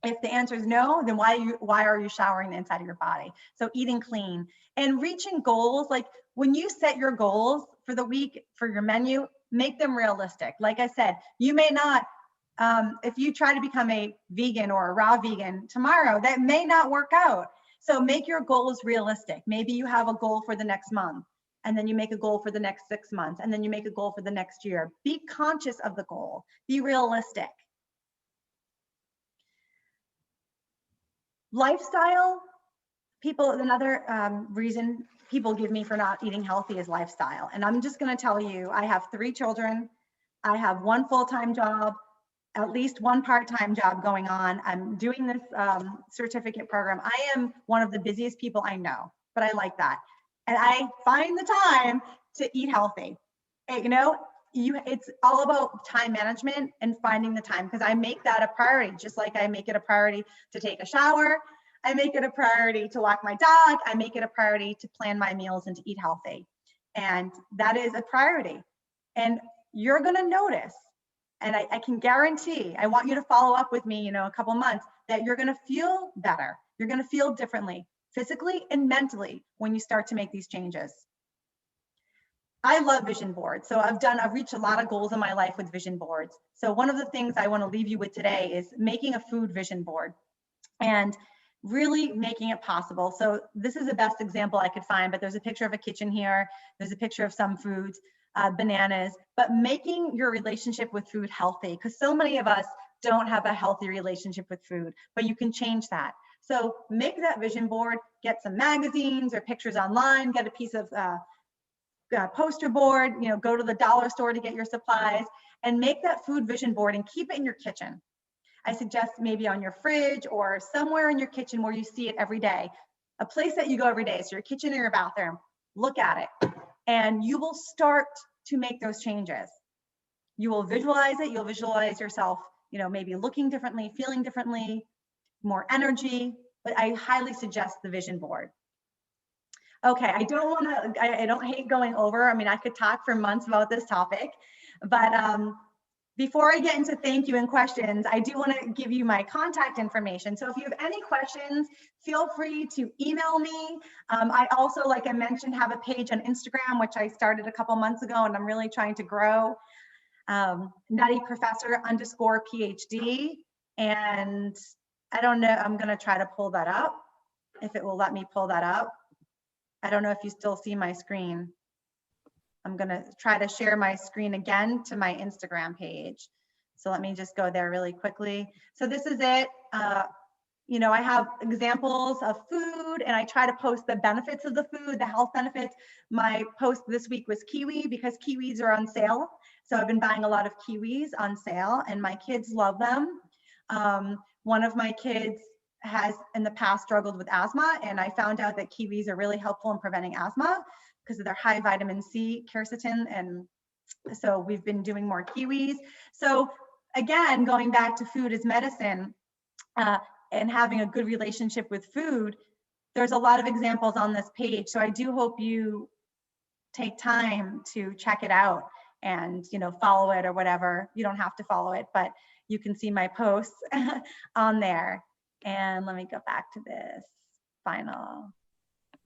If the answer is no, then why are you showering the inside of your body? So eating clean and reaching goals. Like when you set your goals for the week for your menu, make them realistic. Like I said, you may not, if you try to become a vegan or a raw vegan tomorrow, that may not work out. So make your goals realistic. Maybe you have a goal for the next month, and then you make a goal for the next 6 months, and then you make a goal for the next year. Be conscious of the goal. Be realistic. Lifestyle, another reason people give me for not eating healthy is lifestyle. And I'm just going to tell you, I have 3 children. I have 1 full-time job, at least 1 part-time job going on. I'm doing this certificate program. I am one of the busiest people I know, but I like that. And I find the time to eat healthy. It's all about time management and finding the time, because I make that a priority, just like I make it a priority to take a shower. I make it a priority to walk my dog. I make it a priority to plan my meals and to eat healthy. And that is a priority. And you're going to notice, and I can guarantee, I want you to follow up with me, a couple months, that you're going to feel better. You're going to feel differently, physically and mentally, when you start to make these changes. I love vision boards. So I've reached a lot of goals in my life with vision boards. So one of the things I want to leave you with today is making a food vision board and really making it possible. So this is the best example I could find, but there's a picture of a kitchen here. There's a picture of some foods, bananas, but making your relationship with food healthy, because so many of us don't have a healthy relationship with food, but you can change that. So make that vision board, get some magazines or pictures online, get a piece of poster board, go to the dollar store to get your supplies, and make that food vision board and keep it in your kitchen. I suggest maybe on your fridge or somewhere in your kitchen where you see it every day, a place that you go every day. So your kitchen or your bathroom, look at it, and you will start to make those changes. You will visualize it. You'll visualize yourself, maybe looking differently, feeling differently, more energy, but I highly suggest the vision board. Okay, I don't hate going over. I mean, I could talk for months about this topic, but before I get into thank you and questions, I do want to give you my contact information. So if you have any questions, feel free to email me. I also, like I mentioned, have a page on Instagram, which I started a couple months ago, and I'm really trying to grow. nuttyprofessor_PhD. And I don't know, I'm going to try to pull that up, if it will let me pull that up. I don't know if you still see my screen. I'm gonna try to share my screen again to my Instagram page. So let me just go there really quickly. So this is it. You know, I have examples of food and I try to post the benefits of the food, the health benefits. My post this week was kiwi because kiwis are on sale. So I've been buying a lot of kiwis on sale and my kids love them. One of my kids has in the past struggled with asthma and I found out that kiwis are really helpful in preventing asthma because of their high vitamin C, quercetin, and so we've been doing more kiwis. So again, going back to food as medicine, and having a good relationship with food, there's a lot of examples on this page. So I do hope you take time to check it out and, you know, follow it or whatever. You don't have to follow it, but you can see my posts on there. And let me go back to this final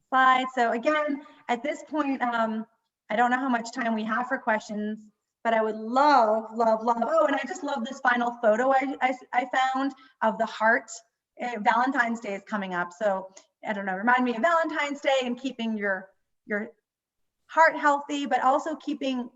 slide. So again, at this point, I don't know how much time we have for questions, but I would love. Oh, and I just love this final photo I found of the heart. Valentine's Day is coming up. So I don't know, remind me of Valentine's Day and keeping your heart healthy, but also keeping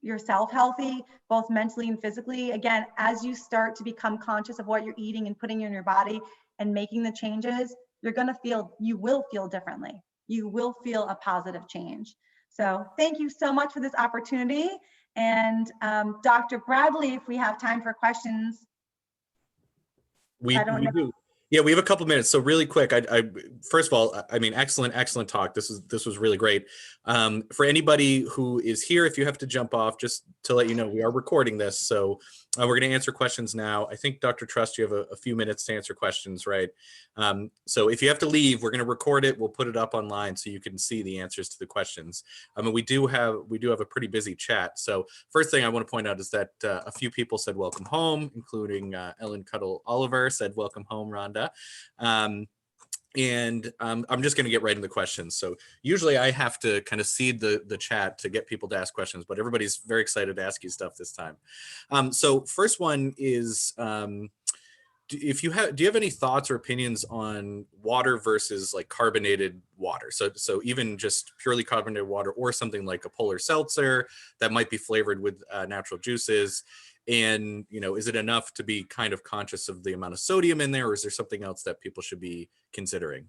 yourself healthy, both mentally and physically. Again, as you start to become conscious of what you're eating and putting in your body and making the changes, you will feel differently. You will feel a positive change. So thank you so much for this opportunity. And Dr. Bradley, if we have time for questions. We do. Yeah, we have a couple minutes. So really quick, I first of all, I mean, excellent talk. This was really great. For anybody who is here, if you have to jump off, just to let you know, we are recording this. So we're going to answer questions now. I think Dr. Trust, you have a few minutes to answer questions, right? So if you have to leave, we're going to record it. We'll put it up online so you can see the answers to the questions. I mean, we do have a pretty busy chat. So first thing I want to point out is that a few people said welcome home, including Ellen Cuddle Oliver said welcome home, Rhonda. I'm just going to get right into the questions. So usually I have to kind of seed the chat to get people to ask questions, but everybody's very excited to ask you stuff this time. So first one is, do you have any thoughts or opinions on water versus like carbonated water? So even just purely carbonated water or something like a polar seltzer that might be flavored with natural juices. And, you know, is it enough to be kind of conscious of the amount of sodium in there, or is there something else that people should be considering?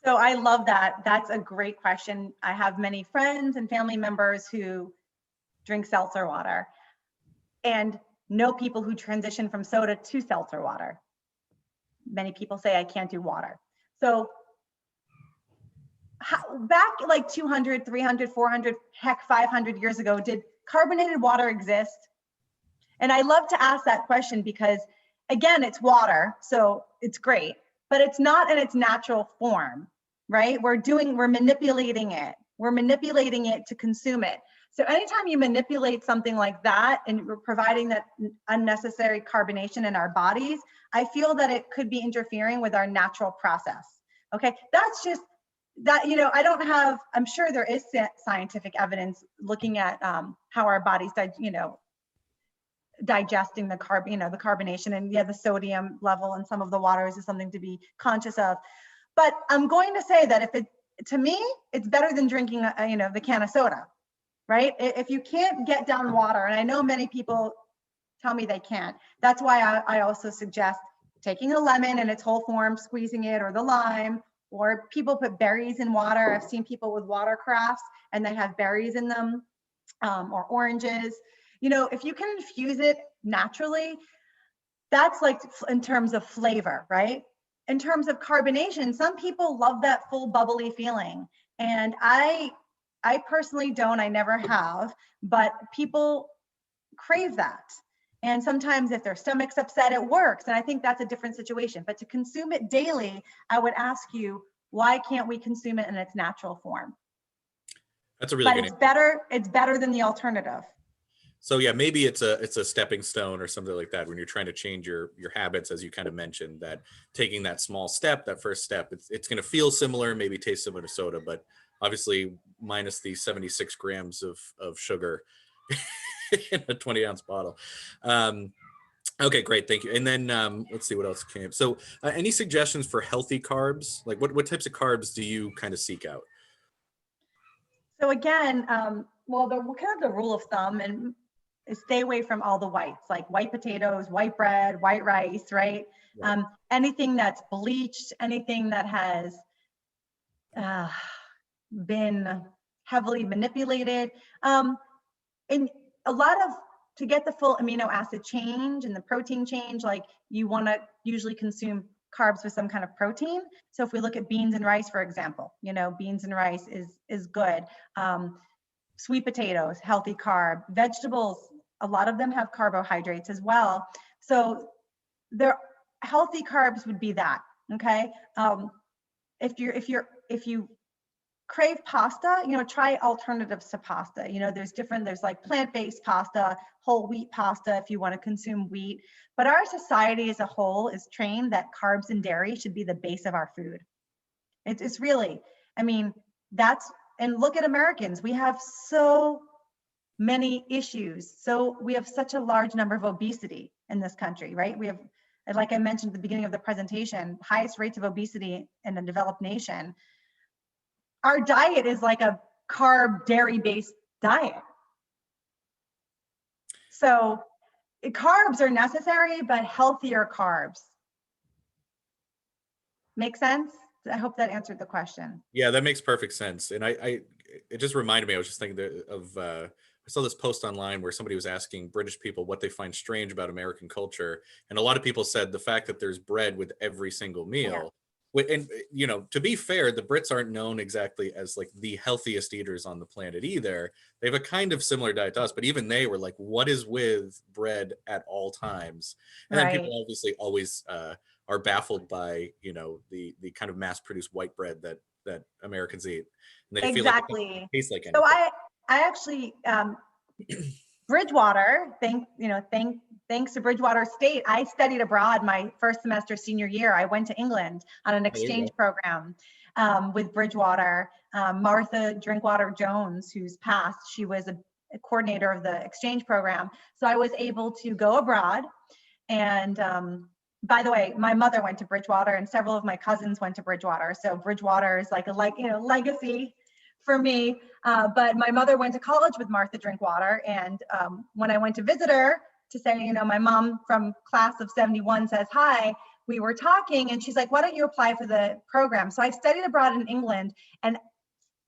So I love that. That's a great question. I have many friends and family members who drink seltzer water and know people who transition from soda to seltzer water. Many people say I can't do water. So back like 200, 300, 400, heck, 500 years ago, did carbonated water exist? And I love to ask that question because, again, it's water, so it's great, but it's not in its natural form, right? We're manipulating it. We're manipulating it to consume it. So anytime you manipulate something like that and we're providing that unnecessary carbonation in our bodies, I feel that it could be interfering with our natural process. Okay, that's just that, you know, I'm sure there is scientific evidence looking at how our bodies, digesting the carbonation, and the sodium level in some of the waters is something to be conscious of. But I'm going to say that to me, it's better than drinking, the can of soda, right? If you can't get down water, and I know many people tell me they can't, that's why I also suggest taking a lemon in its whole form, squeezing it, or the lime, or people put berries in water. I've seen people with water crafts and they have berries in them, or oranges. You know, if you can infuse it naturally, that's like in terms of flavor, right? In terms of carbonation, some people love that full bubbly feeling. And I personally don't, I never have, but people crave that. And sometimes if their stomach's upset, it works. And I think that's a different situation. But to consume it daily, I would ask you, why can't we consume it in its natural form? That's a really good answer. It's better than the alternative. So yeah, maybe it's a stepping stone or something like that when you're trying to change your habits, as you kind of mentioned, that taking that small step, that first step, it's going to feel similar, maybe taste similar to soda, but obviously minus the 76 grams of sugar in a 20-ounce bottle. Okay, great, thank you. And then let's see what else came. So any suggestions for healthy carbs? Like what types of carbs do you kind of seek out? So again, well, the kind of the rule of thumb and stay away from all the whites, like white potatoes, white bread, white rice, right? Right. Anything that's bleached, anything that has uh, been heavily manipulated. And a lot of, to get the full amino acid change and the protein change, like you want to usually consume carbs with some kind of protein. So if we look at beans and rice, for example, beans and rice is good. Sweet potatoes, healthy carb. Vegetables, a lot of them have carbohydrates as well. So their healthy carbs would be that. Okay. If you crave pasta, try alternatives to pasta. There's like plant-based pasta, whole wheat pasta if you want to consume wheat. But our society as a whole is trained that carbs and dairy should be the base of our food. It's really, I mean, and look at Americans. We have so many issues. So we have such a large number of obesity in this country, right? We have, like I mentioned at the beginning of the presentation, highest rates of obesity in a developed nation. Our diet is like a carb, dairy-based diet. So carbs are necessary, but healthier carbs. Make sense? I hope that answered the question. Yeah, that makes perfect sense. And it just reminded me, I was just thinking of, I saw this post online where somebody was asking British people what they find strange about American culture. And a lot of people said the fact that there's bread with every single meal. And, to be fair, the Brits aren't known exactly as like the healthiest eaters on the planet either. They have a kind of similar diet to us, but even they were like, what is with bread at all times? And then people obviously always, are baffled by the kind of mass-produced white bread that Americans eat, and they feel like it doesn't taste like anything. So I actually Bridgewater, thanks to Bridgewater State, I studied abroad my first semester senior year. I went to England on an exchange program with Bridgewater. Martha Drinkwater Jones, who's passed, she was a coordinator of the exchange program. So I was able to go abroad. And by the way, my mother went to Bridgewater and several of my cousins went to Bridgewater. So Bridgewater is like a legacy for me. But my mother went to college with Martha Drinkwater. And when I went to visit her to say, my mom from class of 71 says, hi, we were talking and she's like, why don't you apply for the program? So I studied abroad in England and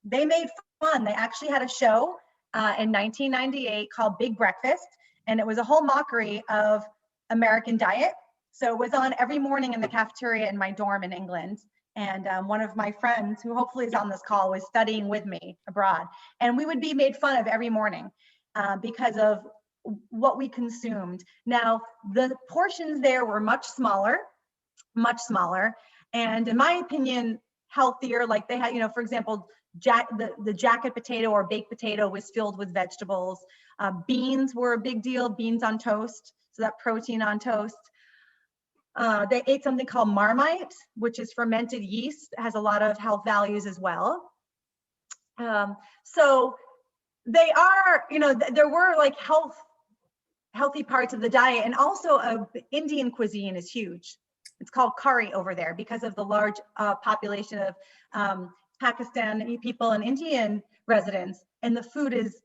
they made fun. They actually had a show in 1998 called Big Breakfast. And it was a whole mockery of American diet. So it was on every morning in the cafeteria in my dorm in England. And one of my friends, who hopefully is on this call, was studying with me abroad. And we would be made fun of every morning because of what we consumed. Now, the portions there were much smaller. And in my opinion, healthier. Like they had, for example, the jacket potato or baked potato was filled with vegetables. Beans were a big deal, beans on toast. So that protein on toast. They ate something called Marmite, which is fermented yeast. It has a lot of health values as well. So they are, there were like healthy parts of the diet. And also Indian cuisine is huge. It's called curry over there because of the large population of Pakistani people and Indian residents. And the food is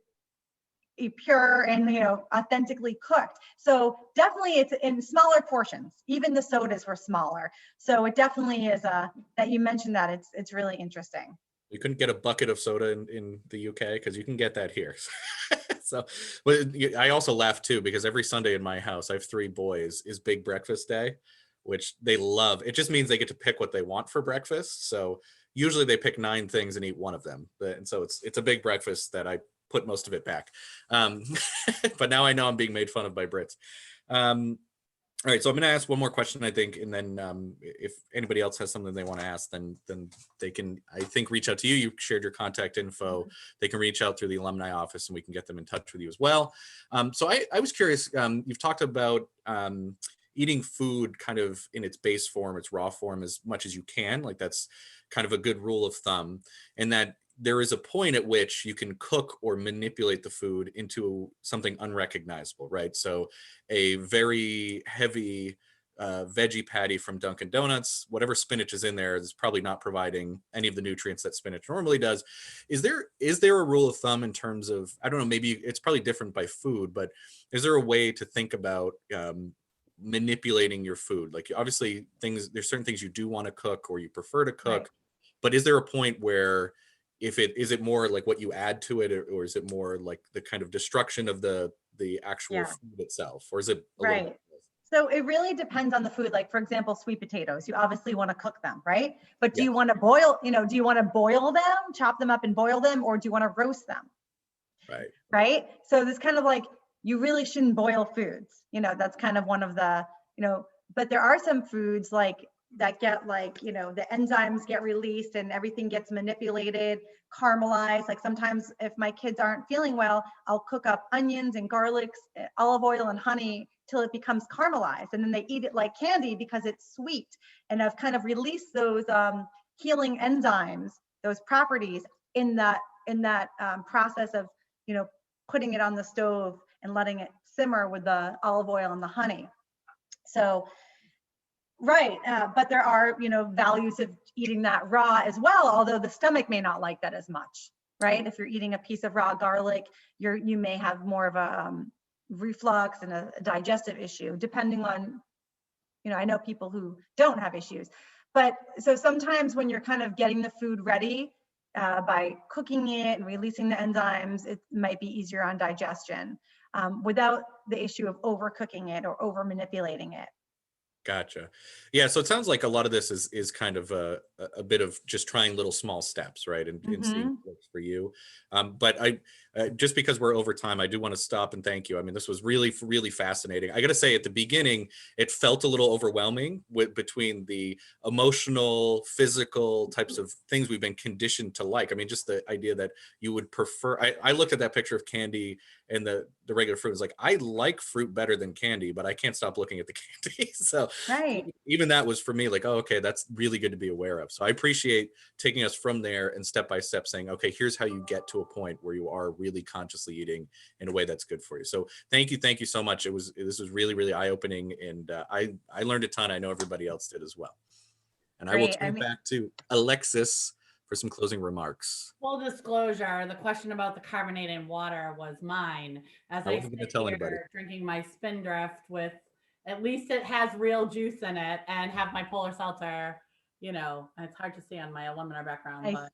pure and authentically cooked. So definitely it's in smaller portions. Even the sodas were smaller. So it definitely is that you mentioned that it's really interesting. You couldn't get a bucket of soda in the UK because you can get that here. So, but I also laugh too because every Sunday in my house, I have 3 boys, is big breakfast day, which they love. It just means they get to pick what they want for breakfast. So usually they pick 9 things and eat 1 of them. And so it's a big breakfast that I put most of it back. But now I know I'm being made fun of by Brits. All right, so I'm going to ask one more question, I think, and then if anybody else has something they want to ask, then they can, I think, reach out to you. You shared your contact info. They can reach out through the alumni office, and we can get them in touch with you as well. So I was curious. You've talked about eating food kind of in its base form, its raw form, as much as you can. Like that's kind of a good rule of thumb, and that there is a point at which you can cook or manipulate the food into something unrecognizable, right? So a very heavy veggie patty from Dunkin' Donuts, whatever spinach is in there is probably not providing any of the nutrients that spinach normally does. Is there a rule of thumb in terms of, I don't know, maybe it's probably different by food, but is there a way to think about manipulating your food? Like obviously there's certain things you do want to cook or you prefer to cook, Right. but is there a point where is it more like what you add to it, or is it more like the kind of destruction of the actual Yeah. food itself, or is it a little bit Right. of both? So it really depends on the food. Like for example, sweet potatoes, you obviously want to cook them, right? But do Yeah, you want to boil, do you want to boil them, chop them up and boil them, or do you want to roast them? right. Right? So this kind of like, you really shouldn't boil foods. That's kind of one of the, but there are some foods like that get like, the enzymes get released and everything gets manipulated, caramelized. Like sometimes if my kids aren't feeling well, I'll cook up onions and garlics, olive oil and honey till it becomes caramelized. And then they eat it like candy because it's sweet. And I've kind of released those healing enzymes, those properties in that process of, putting it on the stove and letting it simmer with the olive oil and the honey. So, right. But there are, values of eating that raw as well, although the stomach may not like that as much, right? If you're eating a piece of raw garlic, you may have more of a reflux and a digestive issue, depending on, I know people who don't have issues. But so sometimes when you're kind of getting the food ready, by cooking it and releasing the enzymes, it might be easier on digestion without the issue of overcooking it or over manipulating it. Gotcha. Yeah. So it sounds like a lot of this is kind of a bit of just trying little small steps, right? And seeing Mm-hmm. what works for you. But just because we're over time, I do want to stop and thank you. I mean, this was really, really fascinating. I got to say at the beginning, it felt a little overwhelming between the emotional, physical types of things we've been conditioned to like. I mean, just the idea that you would prefer, I looked at that picture of candy and the regular fruit. Is like, I like fruit better than candy, but I can't stop looking at the candy. So Right. even that was for me like, oh, okay, that's really good to be aware of. So I appreciate taking us from there and step by step saying, okay, here's how you get to a point where you are really consciously eating in a way that's good for you. So thank you so much. This was really, really eye-opening, and I learned a ton. I know everybody else did as well. And I will Great. turn it back to Alexis for some closing remarks. Full disclosure, the question about the carbonated water was mine. As I I wasn't sit going to tell here anybody. drinking my Spindrift with, at least it has real juice in it, and have my polar seltzer, it's hard to see on my Aluminar background, Nice. but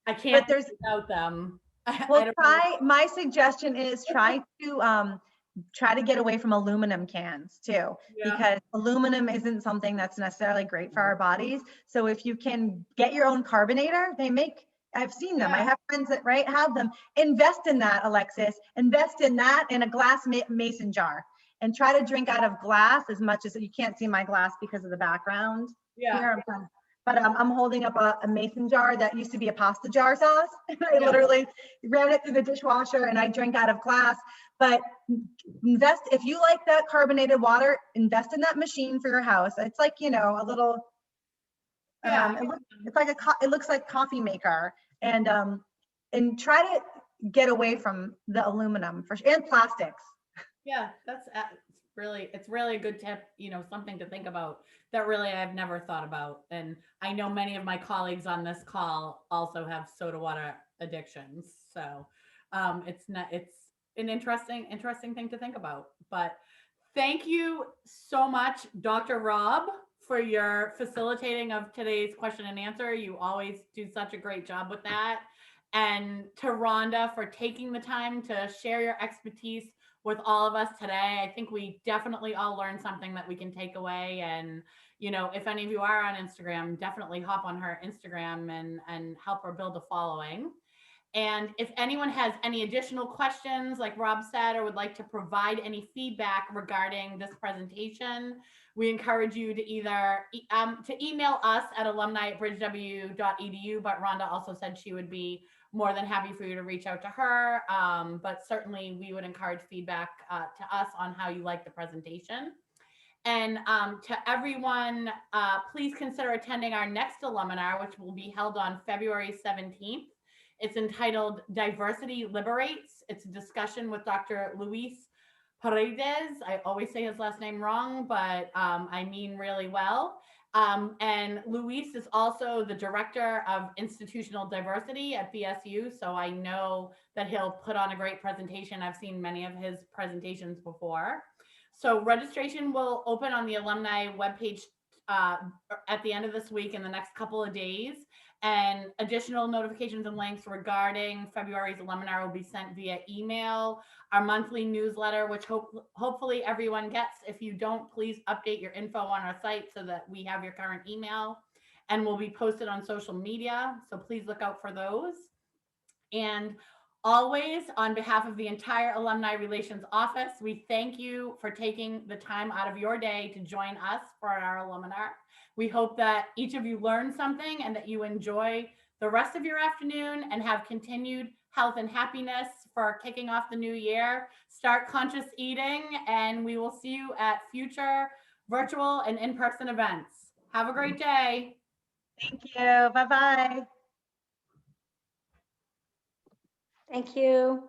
I can't But do there's, without them. I well, don't know. my suggestion is try to get away from aluminum cans too, Yeah. because aluminum isn't something that's necessarily great for our bodies. So if you can get your own carbonator, I've seen them. I Yeah. have friends that have them. Invest in that, Alexis. Invest in that in a glass mason jar, and try to drink out of glass as much as you can't see my glass because of the background Yeah. here. But I'm holding up a mason jar that used to be a pasta jar sauce. I Yeah. literally ran it through the dishwasher and I drink out of glass. But invest, if you like that carbonated water, invest in that machine for your house. It's like, a little, Yeah. it looks like coffee maker, and try to get away from the aluminum and plastics. Yeah, it's really a good tip, something to think about that really I've never thought about. And I know many of my colleagues on this call also have soda water addictions. So it's an interesting thing to think about. But thank you so much, Dr. Rob, for your facilitating of today's question and answer. You always do such a great job with that. And to Rhonda for taking the time to share your expertise with all of us today. I think we definitely all learned something that we can take away. And, if any of you are on Instagram, definitely hop on her Instagram and help her build a following. And if anyone has any additional questions, like Rob said, or would like to provide any feedback regarding this presentation, we encourage you to either to email us at alumni@bridgew.edu. But Rhonda also said she would be more than happy for you to reach out to her. But certainly we would encourage feedback to us on how you like the presentation. And to everyone, please consider attending our next Aluminar, which will be held on February 17th. It's entitled Diversity Liberates. It's a discussion with Dr. Luis Paredes. I always say his last name wrong, but I mean really well. And Luis is also the director of institutional diversity at BSU. So I know that he'll put on a great presentation. I've seen many of his presentations before. So registration will open on the alumni webpage at the end of this week in the next couple of days. And additional notifications and links regarding February's Aluminar will be sent via email. Our monthly newsletter, which hopefully everyone gets. If you don't, please update your info on our site so that we have your current email, and will be posted on social media. So please look out for those. And always, on behalf of the entire Alumni Relations Office, we thank you for taking the time out of your day to join us for our Aluminar. We hope that each of you learned something and that you enjoy the rest of your afternoon and have continued health and happiness for kicking off the new year. Start conscious eating, and we will see you at future virtual and in-person events. Have a great day. Thank you. Bye-bye. Thank you.